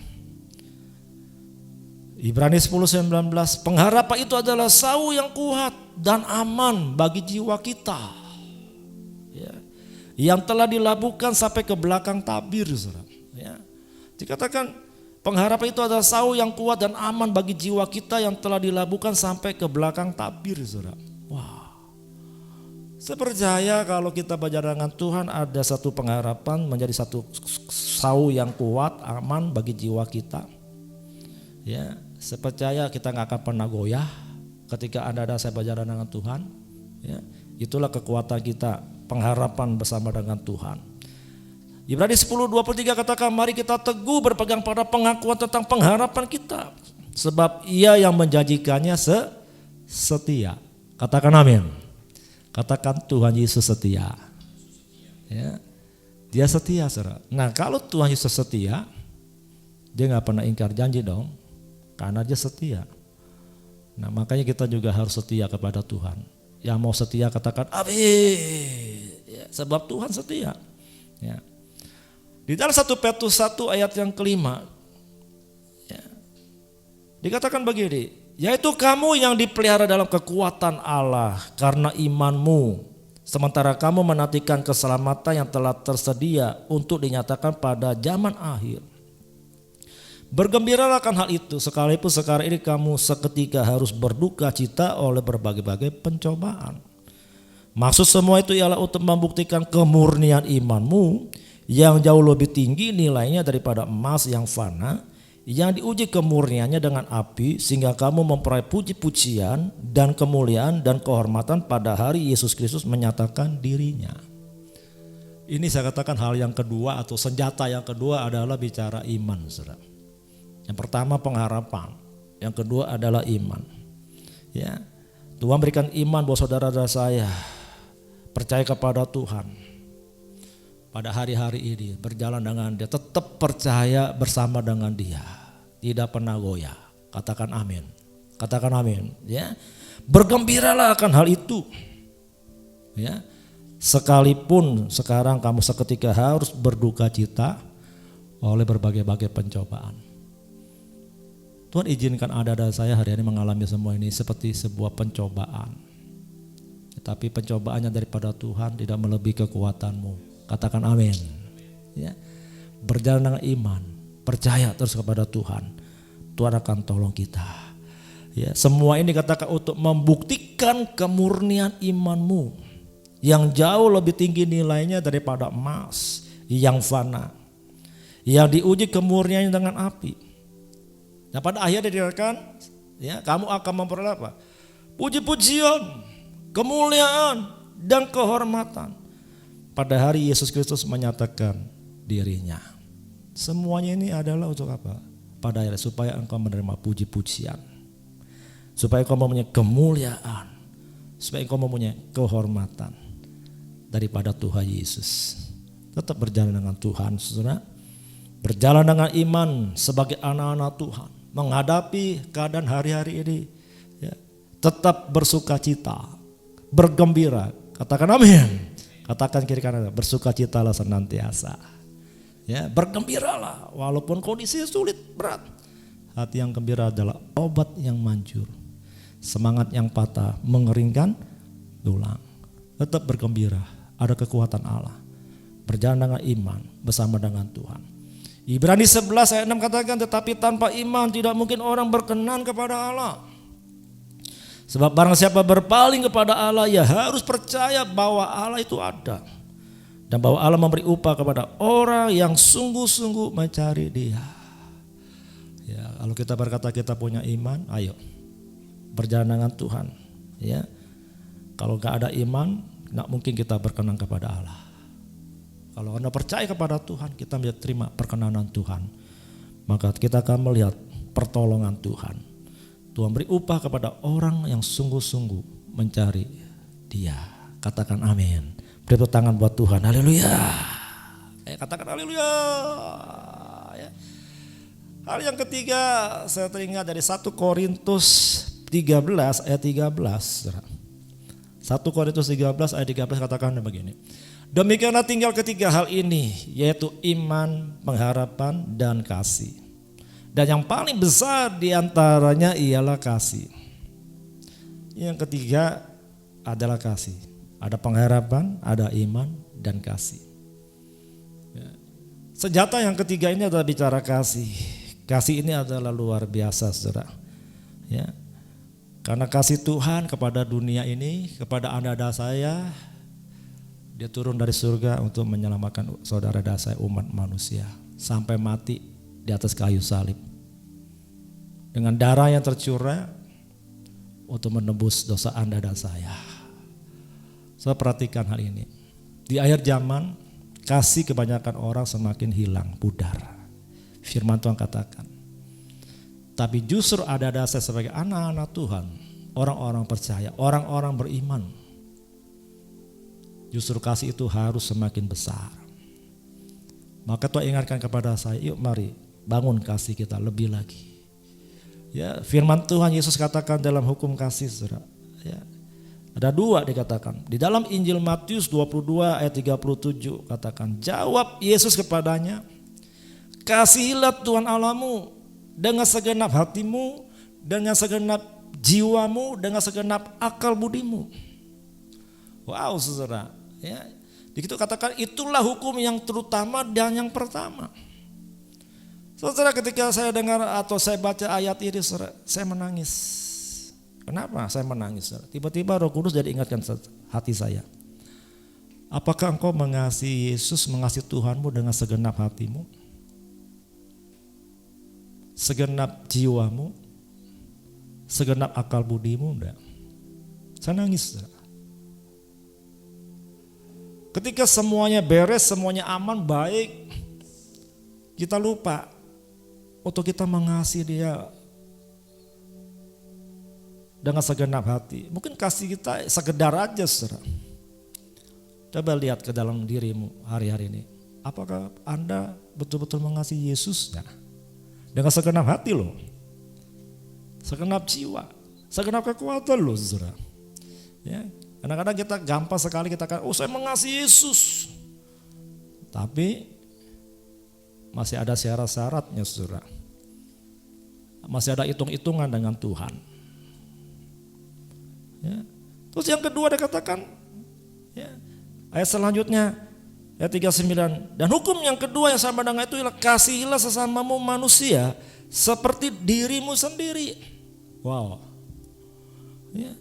Ibrani 10:19, pengharapan itu adalah sau yang kuat dan aman bagi jiwa kita, ya, yang telah dilabuhkan sampai ke belakang tabir. Ya. Dikatakan pengharapan itu adalah sau yang kuat dan aman bagi jiwa kita yang telah dilabuhkan sampai ke belakang tabir. Wah, saya percaya kalau kita berjalan dengan Tuhan ada satu pengharapan menjadi satu sau yang kuat, aman bagi jiwa kita. Ya. Saya percaya kita gak akan pernah goyah ketika Anda dan saya berjalan dengan Tuhan. Ya, itulah kekuatan kita, pengharapan bersama dengan Tuhan. Ibrani 10:23 katakan, mari kita teguh berpegang pada pengakuan tentang pengharapan kita, sebab Ia yang menjanjikannya setia. Katakan amin. Katakan Tuhan Yesus setia. Ya, Dia setia, saudara. Nah, kalau Tuhan Yesus setia, Dia gak pernah ingkar janji dong. Karena Dia setia. Nah, makanya kita juga harus setia kepada Tuhan. Yang mau setia katakan amin. Ya, sebab Tuhan setia. Ya. Di dalam 1 Petrus 1 ayat yang kelima, ya, dikatakan begini, yaitu kamu yang dipelihara dalam kekuatan Allah karena imanmu, sementara kamu menantikan keselamatan yang telah tersedia untuk dinyatakan pada zaman akhir. Bergembiralah akan hal itu, sekalipun sekarang ini kamu seketika harus berduka cita oleh berbagai-bagai pencobaan. Maksud semua itu ialah untuk membuktikan kemurnian imanmu yang jauh lebih tinggi nilainya daripada emas yang fana, yang diuji kemurniannya dengan api, sehingga kamu memperoleh puji-pujian dan kemuliaan dan kehormatan pada hari Yesus Kristus menyatakan dirinya. Ini saya katakan hal yang kedua atau senjata yang kedua adalah bicara iman, saudara. Yang pertama pengharapan, yang kedua adalah iman. Ya, Tuhan berikan iman buat saudara dan saya, percaya kepada Tuhan. Pada hari-hari ini berjalan dengan Dia, tetap percaya bersama dengan Dia, tidak pernah goyah. Katakan amin. Katakan amin. Ya, bergembiralah akan hal itu. Ya, sekalipun sekarang kamu seketika harus berduka cita oleh berbagai-bagai pencobaan. Tuhan izinkan Anda dan saya hari ini mengalami semua ini seperti sebuah pencobaan. Tetapi pencobaannya daripada Tuhan, tidak melebihi kekuatanmu. Katakan amin. Ya. Berjalan dengan iman, percaya terus kepada Tuhan. Tuhan akan tolong kita. Ya, semua ini katakan untuk membuktikan kemurnian imanmu yang jauh lebih tinggi nilainya daripada emas yang fana, yang diuji kemurniannya dengan api. Nah, pada akhirnya dikatakan Ya, kamu akan memperoleh apa? Puji-pujian, kemuliaan, dan kehormatan. Pada hari Yesus Kristus menyatakan dirinya. Semuanya ini adalah untuk apa? Pada hari supaya engkau menerima puji-pujian. Supaya engkau mempunyai kemuliaan. Supaya engkau mempunyai kehormatan daripada Tuhan Yesus. Tetap berjalan dengan Tuhan, saudara. Berjalan dengan iman sebagai anak-anak Tuhan. Menghadapi keadaan hari-hari ini. Ya, tetap bersukacita, bergembira. Katakan amin. Katakan kiri kanan, bersukacitalah senantiasa. Ya, bergembiralah walaupun kondisi sulit, berat. Hati yang gembira adalah obat yang manjur. Semangat yang patah mengeringkan tulang. Tetap bergembira, ada kekuatan Allah. Berjalan dengan iman bersama dengan Tuhan. Ibrani 11 ayat 6 katakan, tetapi tanpa iman tidak mungkin orang berkenan kepada Allah. Sebab barang siapa berpaling kepada Allah, ia harus percaya bahwa Allah itu ada. Dan bahwa Allah memberi upah kepada orang yang sungguh-sungguh mencari Dia. Ya, kalau kita berkata kita punya iman, ayo berjalan dengan Tuhan. Ya, kalau gak ada iman, gak mungkin kita berkenan kepada Allah. Kalau Anda percaya kepada Tuhan, kita bisa terima perkenanan Tuhan. Maka kita akan melihat pertolongan Tuhan. Tuhan beri upah kepada orang yang sungguh-sungguh mencari Dia. Katakan amin. Beri tepuk tangan buat Tuhan. Haleluya. Katakan haleluya. Ya. Hal yang ketiga, saya teringat dari 1 Korintus 13 ayat 13. 1 Korintus 13 ayat 13 katakan begini. Demikianlah tinggal ketiga hal ini, yaitu iman, pengharapan, dan kasih. Dan yang paling besar diantaranya ialah kasih. Yang ketiga adalah kasih. Ada pengharapan, ada iman, dan kasih. Ya. Senjata yang ketiga ini adalah bicara kasih. Kasih ini adalah luar biasa, saudara. Ya. Karena kasih Tuhan kepada dunia ini, kepada Anda dan saya, Dia turun dari surga untuk menyelamatkan saudara dan saya, umat manusia, sampai mati di atas kayu salib. Dengan darah yang tercurah untuk menebus dosa Anda dan saya. Saya perhatikan hal ini. Di akhir zaman, kasih kebanyakan orang semakin hilang, pudar. Firman Tuhan katakan. Tapi justru ada dasar sebagai anak-anak Tuhan, orang-orang percaya, orang-orang beriman. Justru kasih itu harus semakin besar. Maka Tuhan ingatkan kepada saya, yuk mari bangun kasih kita lebih lagi. Ya, firman Tuhan Yesus katakan dalam hukum kasih, saudara. Ya, ada dua dikatakan. Di dalam Injil Matius 22 ayat 37 katakan, jawab Yesus kepadanya, kasihilah Tuhan Allahmu dengan segenap hatimu, dengan segenap jiwamu, dengan segenap akal budimu. Wow, saudara. Ya, di situ katakan itulah hukum yang terutama dan yang pertama. Saudara, ketika saya dengar atau saya baca ayat ini, saudara, saya menangis. Kenapa saya menangis? Saudara? Tiba-tiba Roh Kudus jadi ingatkan hati saya. Apakah engkau mengasihi Yesus, mengasihi Tuhanmu dengan segenap hatimu? Segenap jiwamu? Segenap akal budimu? Enggak. Saya nangis, saudara. Ketika semuanya beres, semuanya aman, baik, kita lupa untuk kita mengasihi Dia dengan segenap hati. Mungkin kasih kita sekedar aja, saudara. Coba lihat ke dalam dirimu hari-hari ini. Apakah Anda betul-betul mengasihi Yesus? Nah, dengan segenap hati loh. Segenap jiwa, segenap kekuatan loh, saudara. Ya, kadang-kadang kita gampang sekali kita katakan, oh saya mengasihi Yesus. Tapi masih ada syarat-syaratnya, saudara. Masih ada hitung-hitungan dengan Tuhan. Ya. Terus yang kedua dikatakan, ya, ayat selanjutnya, ayat 39. Dan hukum yang kedua yang sama dengan itu ialah kasihilah sesamamu manusia seperti dirimu sendiri. Wow. Ya.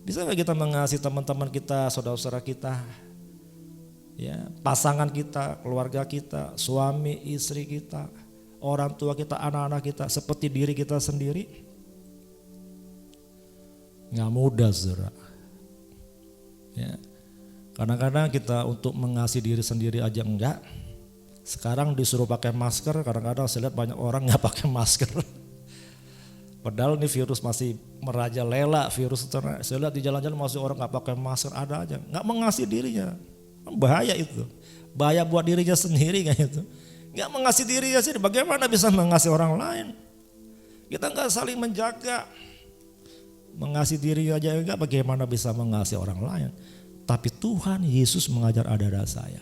Bisa gak kita mengasihi teman-teman kita, saudara-saudara kita? Ya, pasangan kita, keluarga kita, suami, istri kita, orang tua kita, anak-anak kita seperti diri kita sendiri. Nggak mudah, saudara. Ya. Kadang-kadang kita untuk mengasihi diri sendiri aja enggak. Sekarang disuruh pakai masker, kadang-kadang saya lihat banyak orang nggak pakai masker. Padahal ini virus masih merajalela, virus saya lihat di jalan-jalan masih orang nggak pakai masker, ada aja. Nggak mengasihi dirinya, bahaya itu. Bahaya buat dirinya sendiri kayak itu. Nggak mengasihi dirinya sendiri, bagaimana bisa mengasihi orang lain? Kita nggak saling menjaga. Mengasihi diri aja enggak, bagaimana bisa mengasihi orang lain? Tapi Tuhan Yesus mengajar adik-adik saya.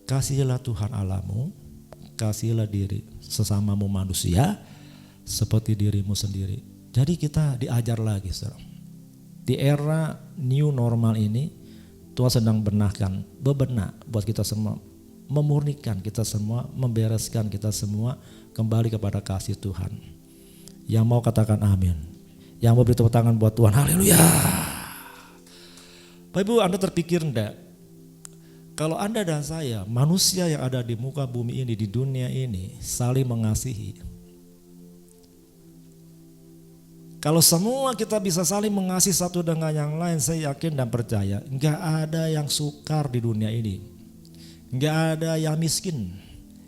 Kasihilah Tuhan Allahmu, kasihilah diri sesamamu manusia seperti dirimu sendiri. Jadi kita diajar lagi, saudara. Di era new normal ini, Tuhan sedang bebenah buat kita semua, memurnikan kita semua, membereskan kita semua kembali kepada kasih Tuhan. Yang mau katakan amin. Yang mau beri tepuk tangan buat Tuhan, haleluya. Bapak Ibu, Anda terpikir enggak? Kalau Anda dan saya, manusia yang ada di muka bumi ini, di dunia ini, saling mengasihi. Kalau semua kita bisa saling mengasihi satu dengan yang lain, saya yakin dan percaya, enggak ada yang sukar di dunia ini. Enggak ada yang miskin,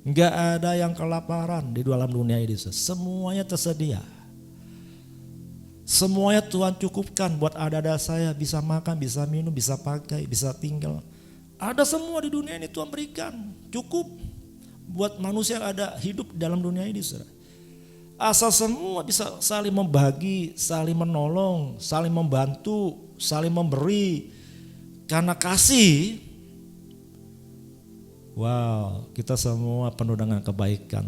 enggak ada yang kelaparan di dalam dunia ini. Semuanya tersedia. Semuanya Tuhan cukupkan buat ada saya, bisa makan, bisa minum, bisa pakai, bisa tinggal. Ada semua di dunia ini Tuhan berikan, cukup buat manusia yang ada hidup dalam dunia ini. Asal semua bisa saling membagi, saling menolong, saling membantu, saling memberi. Karena kasih, wow, kita semua penuh dengan kebaikan.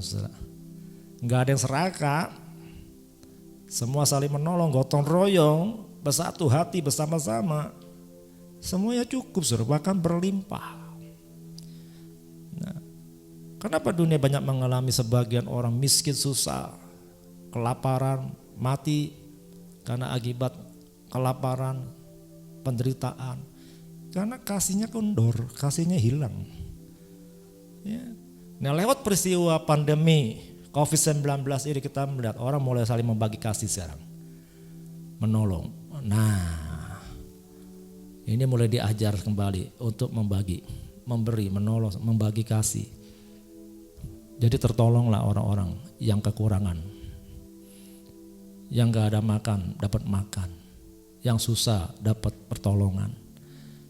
Enggak ada yang serakah. Semua saling menolong, gotong royong, bersatu hati bersama-sama. Semuanya cukup, saudara, bahkan berlimpah. Nah, kenapa dunia banyak mengalami sebagian orang miskin, susah, kelaparan, mati karena akibat kelaparan, penderitaan? Karena kasihnya kendor, kasihnya hilang. Ya. Nah, lewat peristiwa pandemi COVID-19 ini kita melihat orang mulai saling membagi kasih sekarang. Menolong. Nah, ini mulai diajar kembali untuk membagi, memberi, menolong, membagi kasih. Jadi tertolonglah orang-orang yang kekurangan. Yang gak ada makan, dapat makan. Yang susah, dapat pertolongan.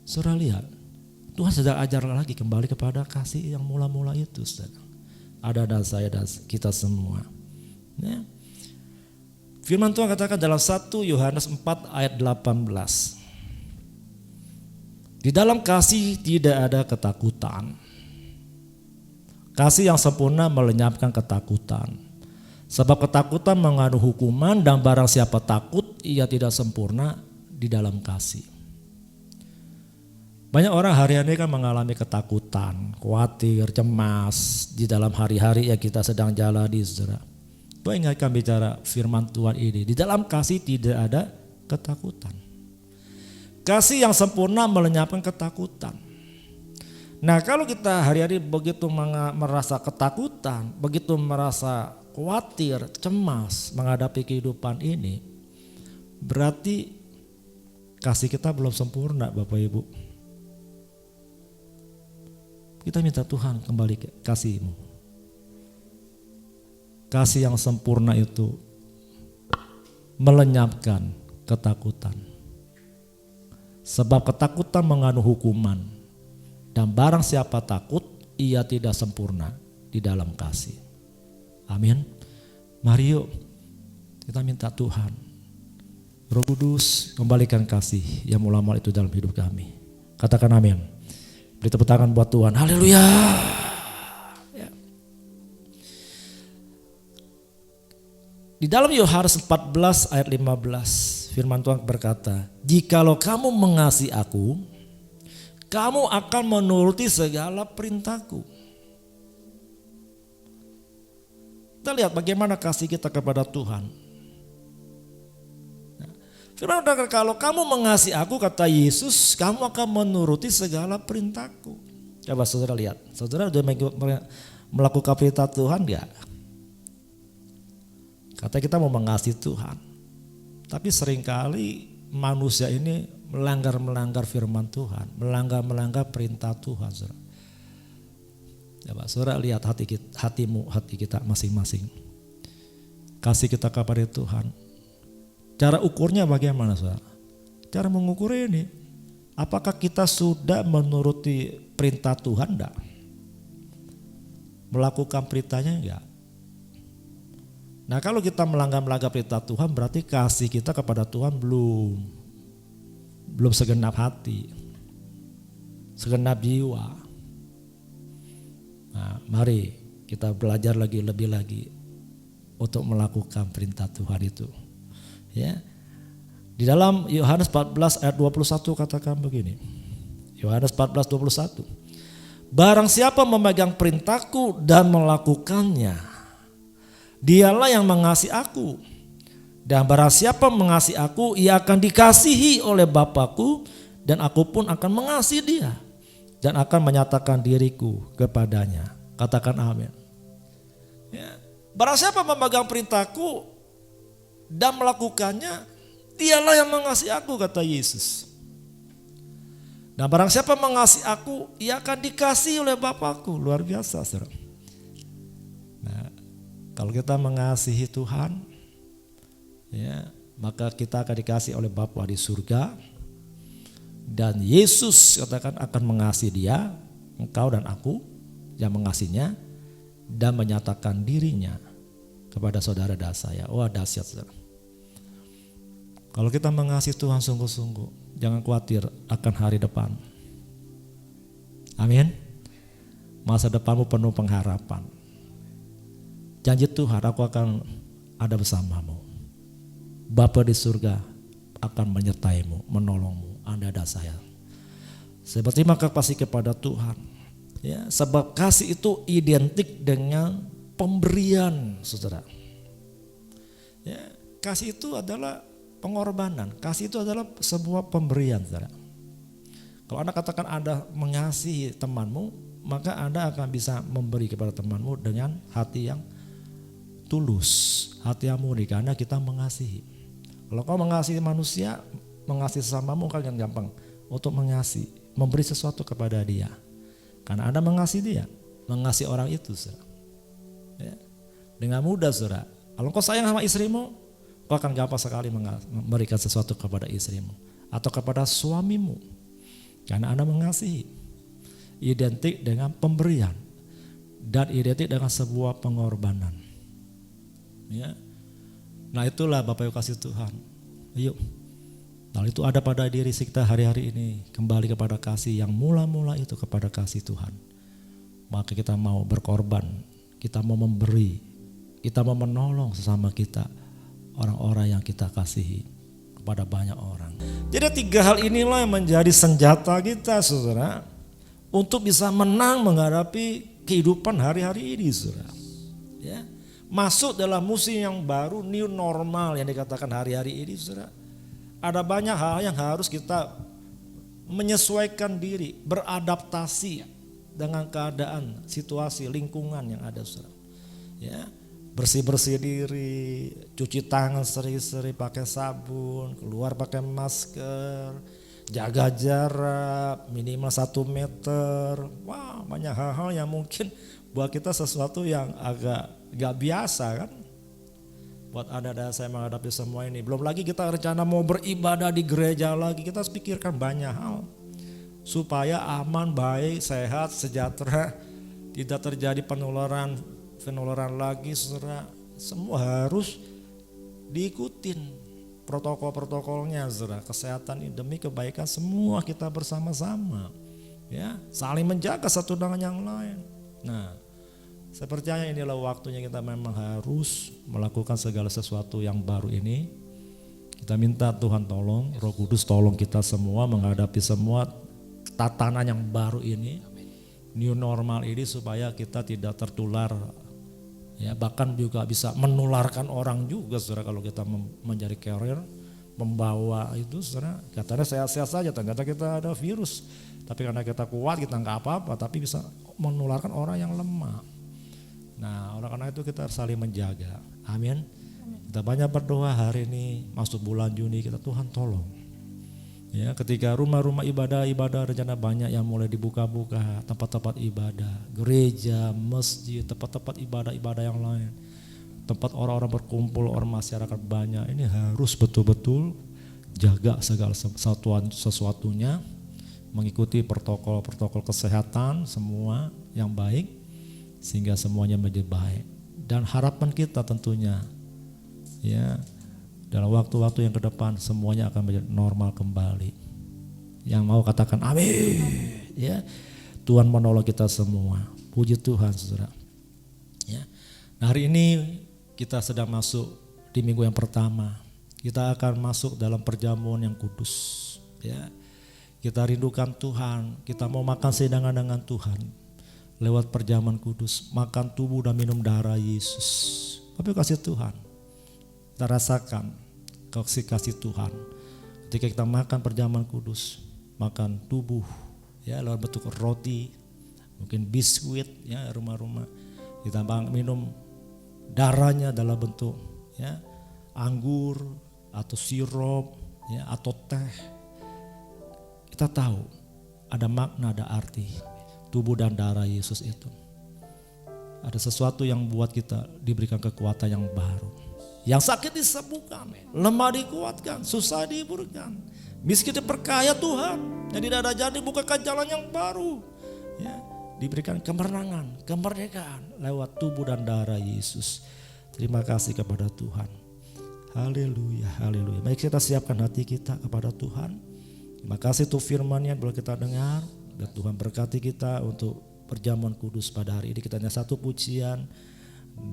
Saudara lihat, Tuhan sedang ajar lagi kembali kepada kasih yang mula-mula itu, saudara. Ada dan saya dan kita semua. Ya. Firman Tuhan katakan dalam 1 Yohanes 4 ayat 18. Di dalam kasih tidak ada ketakutan. Kasih yang sempurna melenyapkan ketakutan. Sebab ketakutan mengandung hukuman dan barang siapa takut ia tidak sempurna di dalam kasih. Banyak orang hari ini kan mengalami ketakutan, khawatir, cemas di dalam hari-hari yang kita sedang jalani, saudara. Gue ingatkan bicara firman Tuhan ini, di dalam kasih tidak ada ketakutan. Kasih yang sempurna melenyapkan ketakutan. Nah, kalau kita hari-hari begitu merasa ketakutan, begitu merasa khawatir, cemas menghadapi kehidupan ini, berarti kasih kita belum sempurna, Bapak Ibu. Kita minta Tuhan kembali ke kasih-Mu. Kasih yang sempurna itu melenyapkan ketakutan. Sebab ketakutan mengandung hukuman. Dan barang siapa takut, ia tidak sempurna di dalam kasih. Amin. Mari yuk kita minta Tuhan, Roh Kudus kembalikan kasih yang mula-mula itu dalam hidup kami. Katakan amin. Beri tepuk tangan buat Tuhan. Haleluya. Ya. Di dalam Yohanes 14 ayat 15 firman Tuhan berkata, jikalau kamu mengasihi aku, kamu akan menuruti segala perintahku. Kita lihat bagaimana kasih kita kepada Tuhan. Firman Tuhan, kalau kamu mengasihi aku, kata Yesus, kamu akan menuruti segala perintahku. Coba saudara lihat, saudara sudah melakukan perintah Tuhan enggak? Kata kita mau mengasihi Tuhan. Tapi seringkali manusia ini melanggar firman Tuhan, melanggar perintah Tuhan. Saudara. Ya Pak, saudara lihat hati kita masing-masing. Kasih kita kepada Tuhan. Cara ukurnya bagaimana, saudara? Cara mengukur ini, apakah kita sudah menuruti perintah Tuhan enggak? Melakukan perintahnya enggak? Nah kalau kita melanggar perintah Tuhan berarti kasih kita kepada Tuhan belum segenap hati, segenap jiwa. Nah, mari kita belajar lebih lagi untuk melakukan perintah Tuhan itu. Ya. Di dalam Yohanes 14 ayat 21 katakan begini. Yohanes 14:21. Barang siapa memegang perintahku dan melakukannya, dialah yang mengasihi aku. Dan barang siapa mengasihi aku, ia akan dikasihi oleh Bapakku, dan aku pun akan mengasihi dia dan akan menyatakan diriku kepadanya. Katakan amin. Ya. Barang siapa memegang perintahku dan melakukannya, dialah yang mengasihi aku, kata Yesus. Dan barang siapa mengasihi aku, ia akan dikasihi oleh Bapakku. Luar biasa, saudara. Nah, kalau kita mengasihi Tuhan, ya, maka kita akan dikasihi oleh Bapa di surga. Dan Yesus katakan akan mengasihi dia, engkau dan aku yang mengasihinya, dan menyatakan dirinya kepada saudara dan saya. Wah, dahsyat, saudara. Kalau kita mengasihi Tuhan sungguh-sungguh, jangan khawatir akan hari depan. Amin. Masa depanmu penuh pengharapan. Janji Tuhan, aku akan ada bersamamu. Bapa di surga akan menyertaimu, menolongmu, Anda dan saya. Saya berterima kasih kepada Tuhan. Ya, sebab kasih itu identik dengan pemberian, saudara. Ya, kasih itu adalah pengorbanan. Kasih itu adalah sebuah pemberian, saudara. Kalau Anda katakan Anda mengasihi temanmu, maka Anda akan bisa memberi kepada temanmu dengan hati yang tulus, hati yang murni, karena kita mengasihi. Kalau kau mengasihi manusia, mengasihi sesamamu kan gampang untuk mengasihi, memberi sesuatu kepada dia. Karena Anda mengasihi dia, mengasihi orang itu, saudara. Ya. Dengan mudah, saudara. Kalau kau sayang sama istrimu, kau akan gampang sekali memberikan sesuatu kepada istrimu atau kepada suamimu. Karena Anda mengasihi. Identik dengan pemberian dan identik dengan sebuah pengorbanan. Ya. Nah itulah Bapak Ibu kasih Tuhan. Yuk. Nah itu ada pada diri kita hari-hari ini. Kembali kepada kasih yang mula-mula itu kepada kasih Tuhan. Maka kita mau berkorban. Kita mau memberi. Kita mau menolong sesama kita. Orang-orang yang kita kasihi kepada banyak orang. Jadi 3 hal inilah yang menjadi senjata kita, saudara, untuk bisa menang menghadapi kehidupan hari-hari ini, saudara. Ya. Masuk dalam musim yang baru, new normal yang dikatakan hari-hari ini, saudara. Ada banyak hal yang harus kita menyesuaikan diri, beradaptasi dengan keadaan, situasi, lingkungan yang ada, saudara. Ya. Bersih-bersih diri, cuci tangan sering-sering pakai sabun, keluar pakai masker, jaga jarak minimal 1 meter. Wah, banyak hal-hal yang mungkin buat kita sesuatu yang agak gak biasa kan. Buat Anda dan saya menghadapi semua ini. Belum lagi kita rencana mau beribadah di gereja lagi, kita harus pikirkan banyak hal. Supaya aman, baik, sehat, sejahtera, tidak terjadi penularan lagi, saudara. Semua harus diikutin protokol-protokolnya, saudara. Kesehatan ini demi kebaikan semua kita bersama-sama, ya, saling menjaga satu dengan yang lain. Nah, saya percaya inilah waktunya kita memang harus melakukan segala sesuatu yang baru ini. Kita minta Tuhan tolong, Roh Kudus tolong kita semua menghadapi semua tatanan yang baru ini, new normal ini, supaya kita tidak tertular. Ya, bahkan juga bisa menularkan orang juga, saudara, kalau kita menjadi carrier, membawa itu, saudara. Katanya sehat-sehat saja, ternyata kita ada virus. Tapi karena kita kuat, kita nggak apa-apa, tapi bisa menularkan orang yang lemah. Nah, oleh karena itu kita harus saling menjaga. Amin. Kita banyak berdoa hari ini masuk bulan Juni, kita Tuhan tolong. Ya, ketika rumah-rumah ibadah rencana banyak yang mulai dibuka-buka, tempat-tempat ibadah, gereja, masjid, tempat-tempat ibadah yang lain. Tempat orang-orang berkumpul, orang masyarakat banyak, ini harus betul-betul jaga segala sesuatunya, mengikuti protokol kesehatan semua yang baik, sehingga semuanya menjadi baik. Dan harapan kita tentunya, ya, dalam waktu-waktu yang ke depan semuanya akan menjadi normal kembali. Yang mau katakan amin, ya. Tuhan menolong kita semua. Puji Tuhan, saudara. Ya. Nah, hari ini kita sedang masuk di minggu yang pertama. Kita akan masuk dalam perjamuan yang kudus, ya. Kita rindukan Tuhan, kita mau makan sehidangan dengan Tuhan lewat perjamuan kudus, makan tubuh dan minum darah Yesus. Tapi kasih Tuhan, kita rasakan kasih Tuhan ketika kita makan perjamuan kudus, makan tubuh, ya, lewat bentuk roti, mungkin biskuit, ya, rumah-rumah. Kita minum darahnya dalam bentuk, ya, anggur atau sirup, ya, atau teh. Kita tahu ada makna, ada arti tubuh dan darah Yesus itu. Ada sesuatu yang buat kita diberikan kekuatan yang baru. Yang sakit disembuhkan, lemah dikuatkan, susah dihiburkan, miskin diperkaya Tuhan. Yang tidak ada jadi bukakan jalan yang baru, ya, diberikan kemenangan, kemerdekaan lewat tubuh dan darah Yesus. Terima kasih kepada Tuhan. Haleluya, haleluya. Mari kita siapkan hati kita kepada Tuhan. Terima kasih untuk firman-Nya boleh kita dengar. Dan Tuhan berkati kita untuk perjamuan kudus pada hari ini. Kita hanya satu pujian,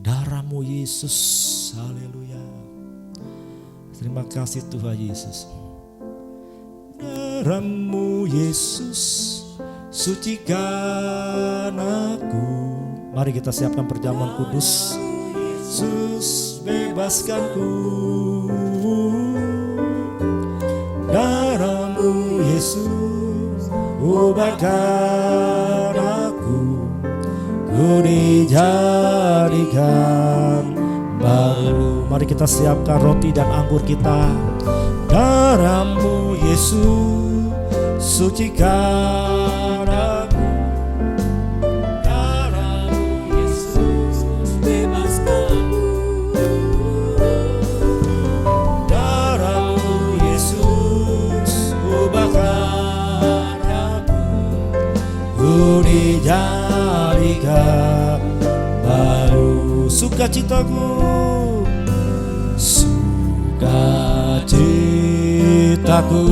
darah-Mu Yesus. Haleluya. Terima kasih Tuhan Yesus. Darah-Mu Yesus, sucikan aku. Mari kita siapkan perjamuan kudus. Yesus, bebaskanku. Darah-Mu Yesus, ubahkan aku. Ku dijadikan baru. Mari kita siapkan roti dan anggur kita. Darah-Mu Yesus, sucikan aku. Darah-Mu Yesus, bebaskan aku. Darah-Mu Yesus, ubahkan aku. Ku dijadikan baru. Sukacitaku, sukacitaku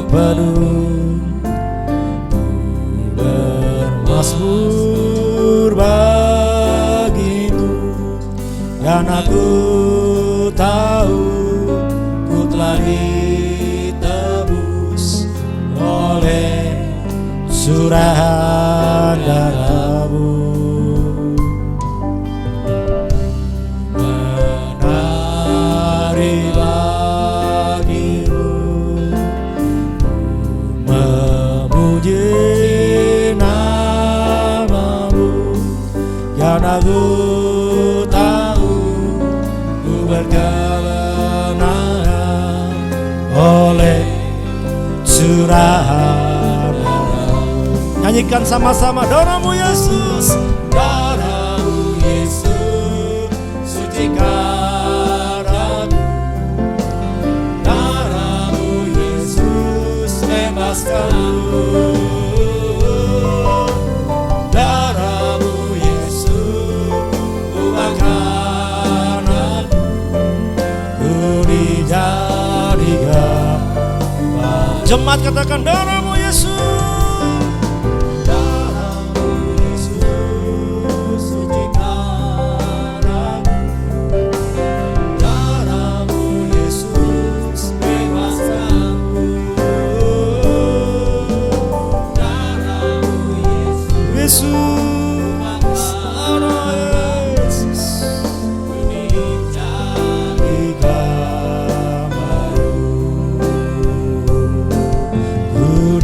penuh, ku bermazmur bagimu, dan aku tahu ku telah ditebus oleh curahan darah-Mu. Menari bagimu, memuji nama-Mu, yang aku tahu ku berkemenangan oleh curahan darah-Mu. Nyanyikan sama-sama, darah-Mu Yesus, darah-Mu Yesus, sucikan aku. Darah-Mu Yesus, bebaskan aku. Darah-Mu Yesus, ubahkan aku. Ku dijadikan baru. Jemaat katakan, darah-Mu Yesus. Ku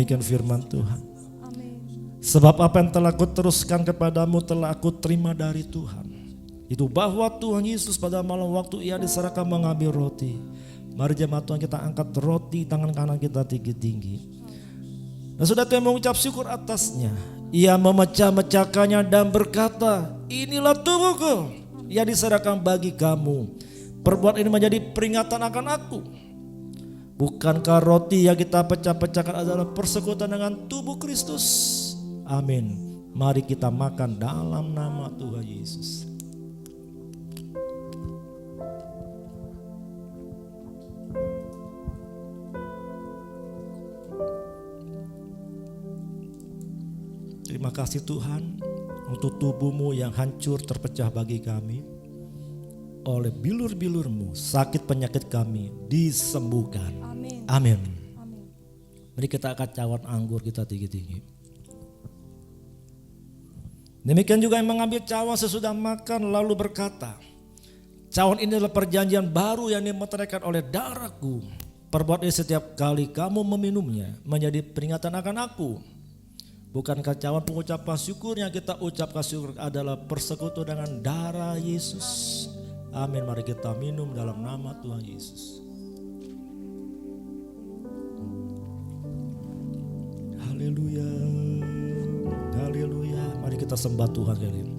Demikian firman Tuhan. Sebab apa yang telah aku teruskan kepadamu telah aku terima dari Tuhan. Itu bahwa Tuhan Yesus pada malam waktu ia diserahkan mengambil roti. Mari jemaat Tuhan kita angkat roti tangan kanan kita tinggi-tinggi. Dan sudah Tuhan mengucap syukur atasnya. Ia memecah-mecahkannya dan berkata, inilah tubuhku yang diserahkan bagi kamu. Perbuat ini menjadi peringatan akan aku. Bukankah roti yang kita pecah-pecahkan adalah persekutuan dengan tubuh Kristus? Amin. Mari kita makan dalam nama Tuhan Yesus. Terima kasih Tuhan untuk tubuhmu yang hancur terpecah bagi kami. Oleh bilur-bilurmu sakit penyakit kami disembuhkan. Amin. Mari kita angkat cawan anggur kita tinggi-tinggi. Demikian juga yang mengambil cawan sesudah makan lalu berkata, cawan ini adalah perjanjian baru yang dimeteraikan oleh darahku. Perbuat ini setiap kali kamu meminumnya menjadi peringatan akan aku. Bukankah cawan pengucapan syukur yang kita ucapkan syukur adalah persekutuan dengan darah Yesus. Amin. Mari kita minum dalam nama Tuhan Yesus. Haleluya. Haleluya. Mari kita sembah Tuhan kalian.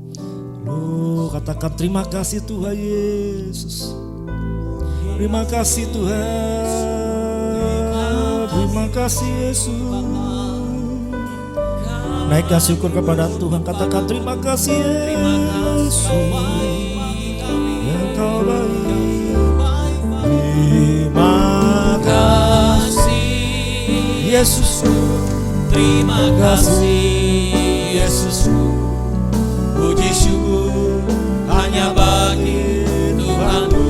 Lu katakan terima kasih Tuhan Yesus. Terima kasih Tuhan. Terima kasih Yesus. Naikkan syukur kepada Tuhan, katakan terima kasih Yesus, yang kau baik. Terima kasih Yesus, terima kasih Yesus. Puji syukur hanya bagi Tuhanku.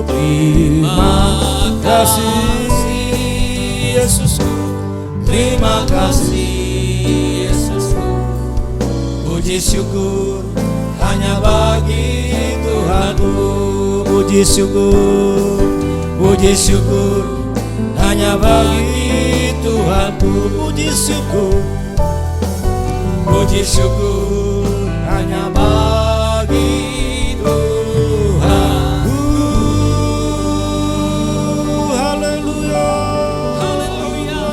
Terima kasih Yesus, terima kasih. Puji syukur hanya bagi Tuhanku. Puji syukur hanya bagi Tuhanku. Puji syukur hanya bagi Tuhanku. Haleluya, haleluya,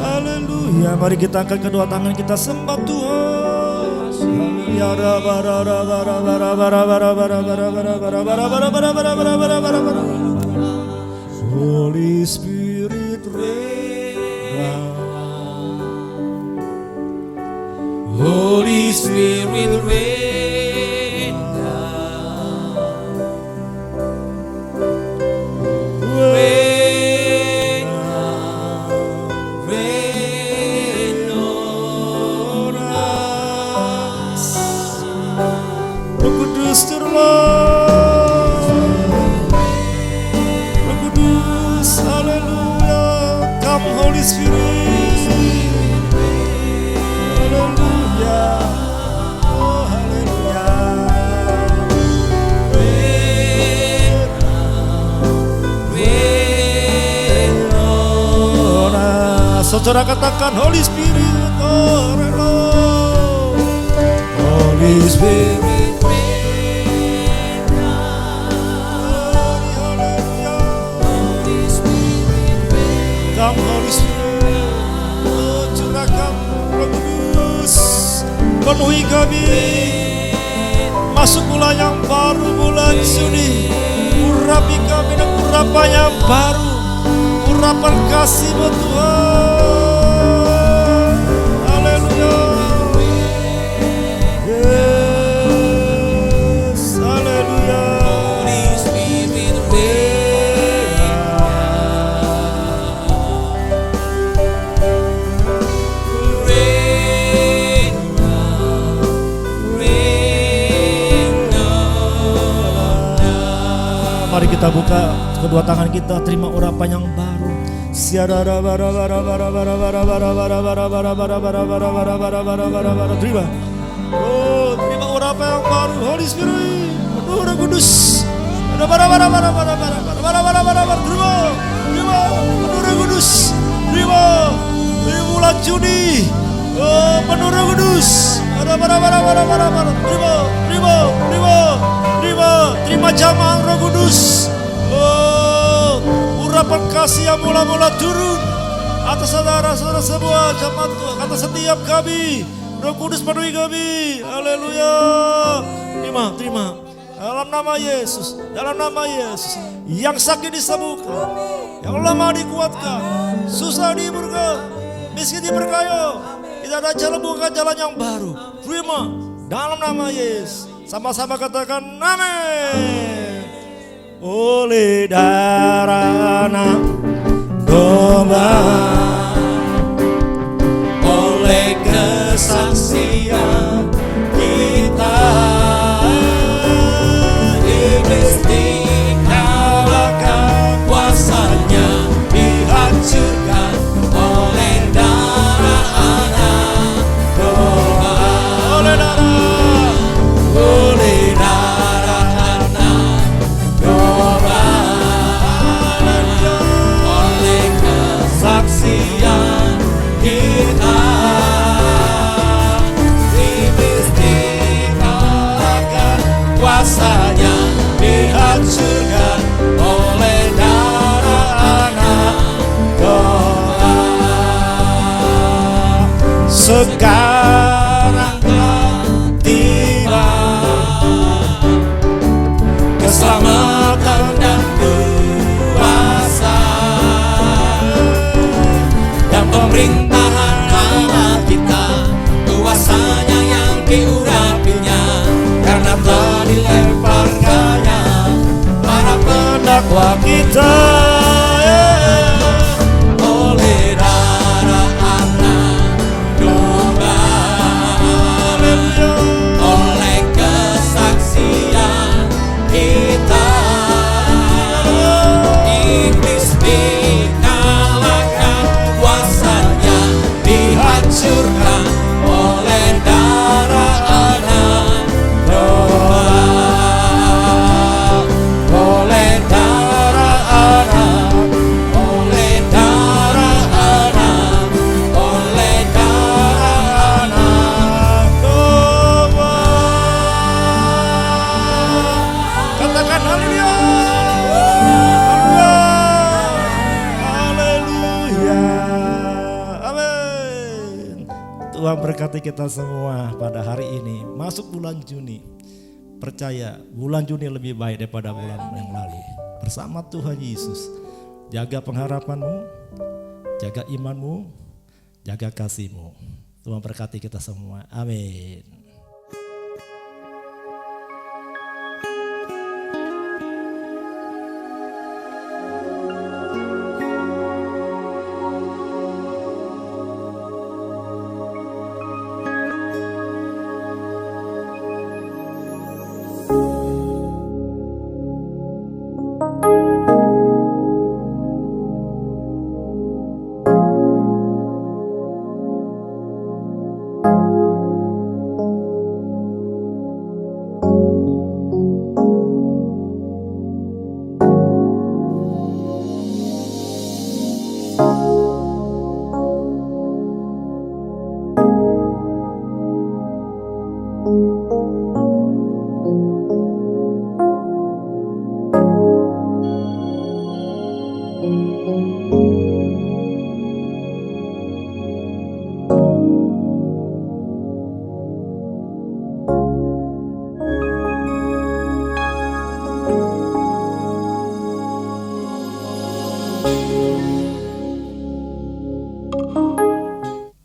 haleluya. Mari kita angkat kedua tangan kita sembah Tuhan. Holy Spirit reign. Holy Spirit reign. Holy Spirit, haleluya, oh haleluya. Saudara katakan Holy Spirit, oh Holy Spirit. Penuhi kami, masuk bulan yang baru, bulan Juni. Urapi kami dengan urapan yang baru, urapan kasih buat Tuhan. Haleluya. Yes, haleluya. Mari kita buka kedua tangan kita, terima urapan yang baru. Terima. Oh, terima urapan yang baru. Holy Spirit, Roh Kudus. Terima. Terima. Roh Kudus. Terima. bulan Juni. Oh, penuh Roh Kudus. Terima jamaah Roh Kudus. Oh, urapan kasih yang mula-mula turun atas saudara-saudara semua jamaah Tuhan, atas setiap kami. Roh Kudus penuhi kami. Haleluya. Terima. Dalam nama Yesus, dalam nama Yesus. Yang sakit disembuhkan, yang lemah dikuatkan, susah dihiburkan, miskin diberkaya. Tidak ada jalan, bukan jalan yang baru. Terima dalam nama Yesus. Sama-sama katakan amin. Oleh darah anak domba, oleh kesaksian kita, iblis dikalahkan, kuasanya dihancurkan oleh darah anak domba. Oleh darah anak domba, oleh kesaksian kita, iblis dikalahkan, kuasanya dihancurkan oleh darah anak domba. Sekarang tiba keselamatan dan kuasa dan pemerintahan Allah kita, kuasanya yang diurapinya, karena telah dilemparkannya para pendakwa kita. Oleh darah anak domba, oleh kesaksian kita, iblis dikalahkan, kuasanya dihancurkan oleh darah anak domba, oleh darah anak, oleh darah anak, oleh darah anak domba. Katakan haleluya. Haleluya. Amin. Tuhan berkati kita semua pada hari ini. Masuk bulan Juni. Percaya bulan Juni lebih baik daripada bulan yang lalu. Bersama Tuhan Yesus. Jaga pengharapanmu, jaga imanmu, jaga kasihmu. Tuhan berkati kita semua. Amin.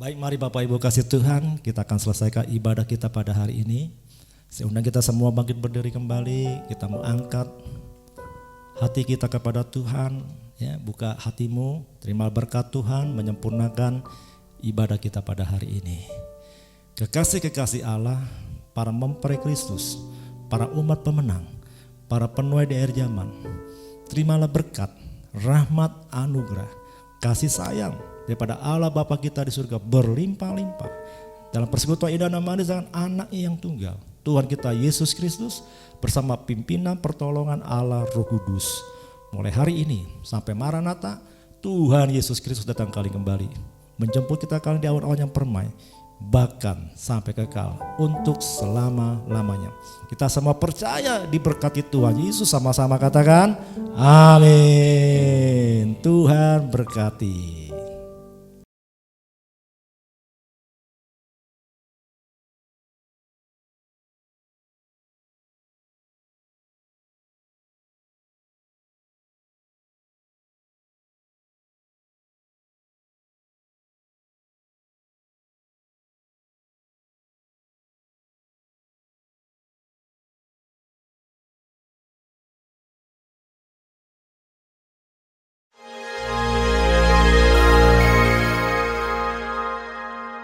Baik, mari Bapak Ibu kasih Tuhan, kita akan selesaikan ibadah kita pada hari ini. Saya undang kita semua bangkit berdiri kembali, kita mau angkat hati kita kepada Tuhan, ya, buka hatimu, terima berkat Tuhan menyempurnakan ibadah kita pada hari ini. Kekasih-kekasih Allah, para mempelai Kristus, para umat pemenang, para penuai di akhir zaman, terimalah berkat, rahmat, anugerah, kasih sayang daripada Allah Bapa kita di surga berlimpah-limpah dalam persekutuan indah dan manis dengan anaknya yang tunggal, Tuhan kita Yesus Kristus, bersama pimpinan pertolongan Allah Roh Kudus. Mulai hari ini sampai Maranatha, Tuhan Yesus Kristus datang kali kembali menjemput kita kalian di awan-awan yang permai, bahkan sampai kekal untuk selama-lamanya. Kita semua percaya diberkati Tuhan Yesus, sama-sama katakan amin. Tuhan berkati.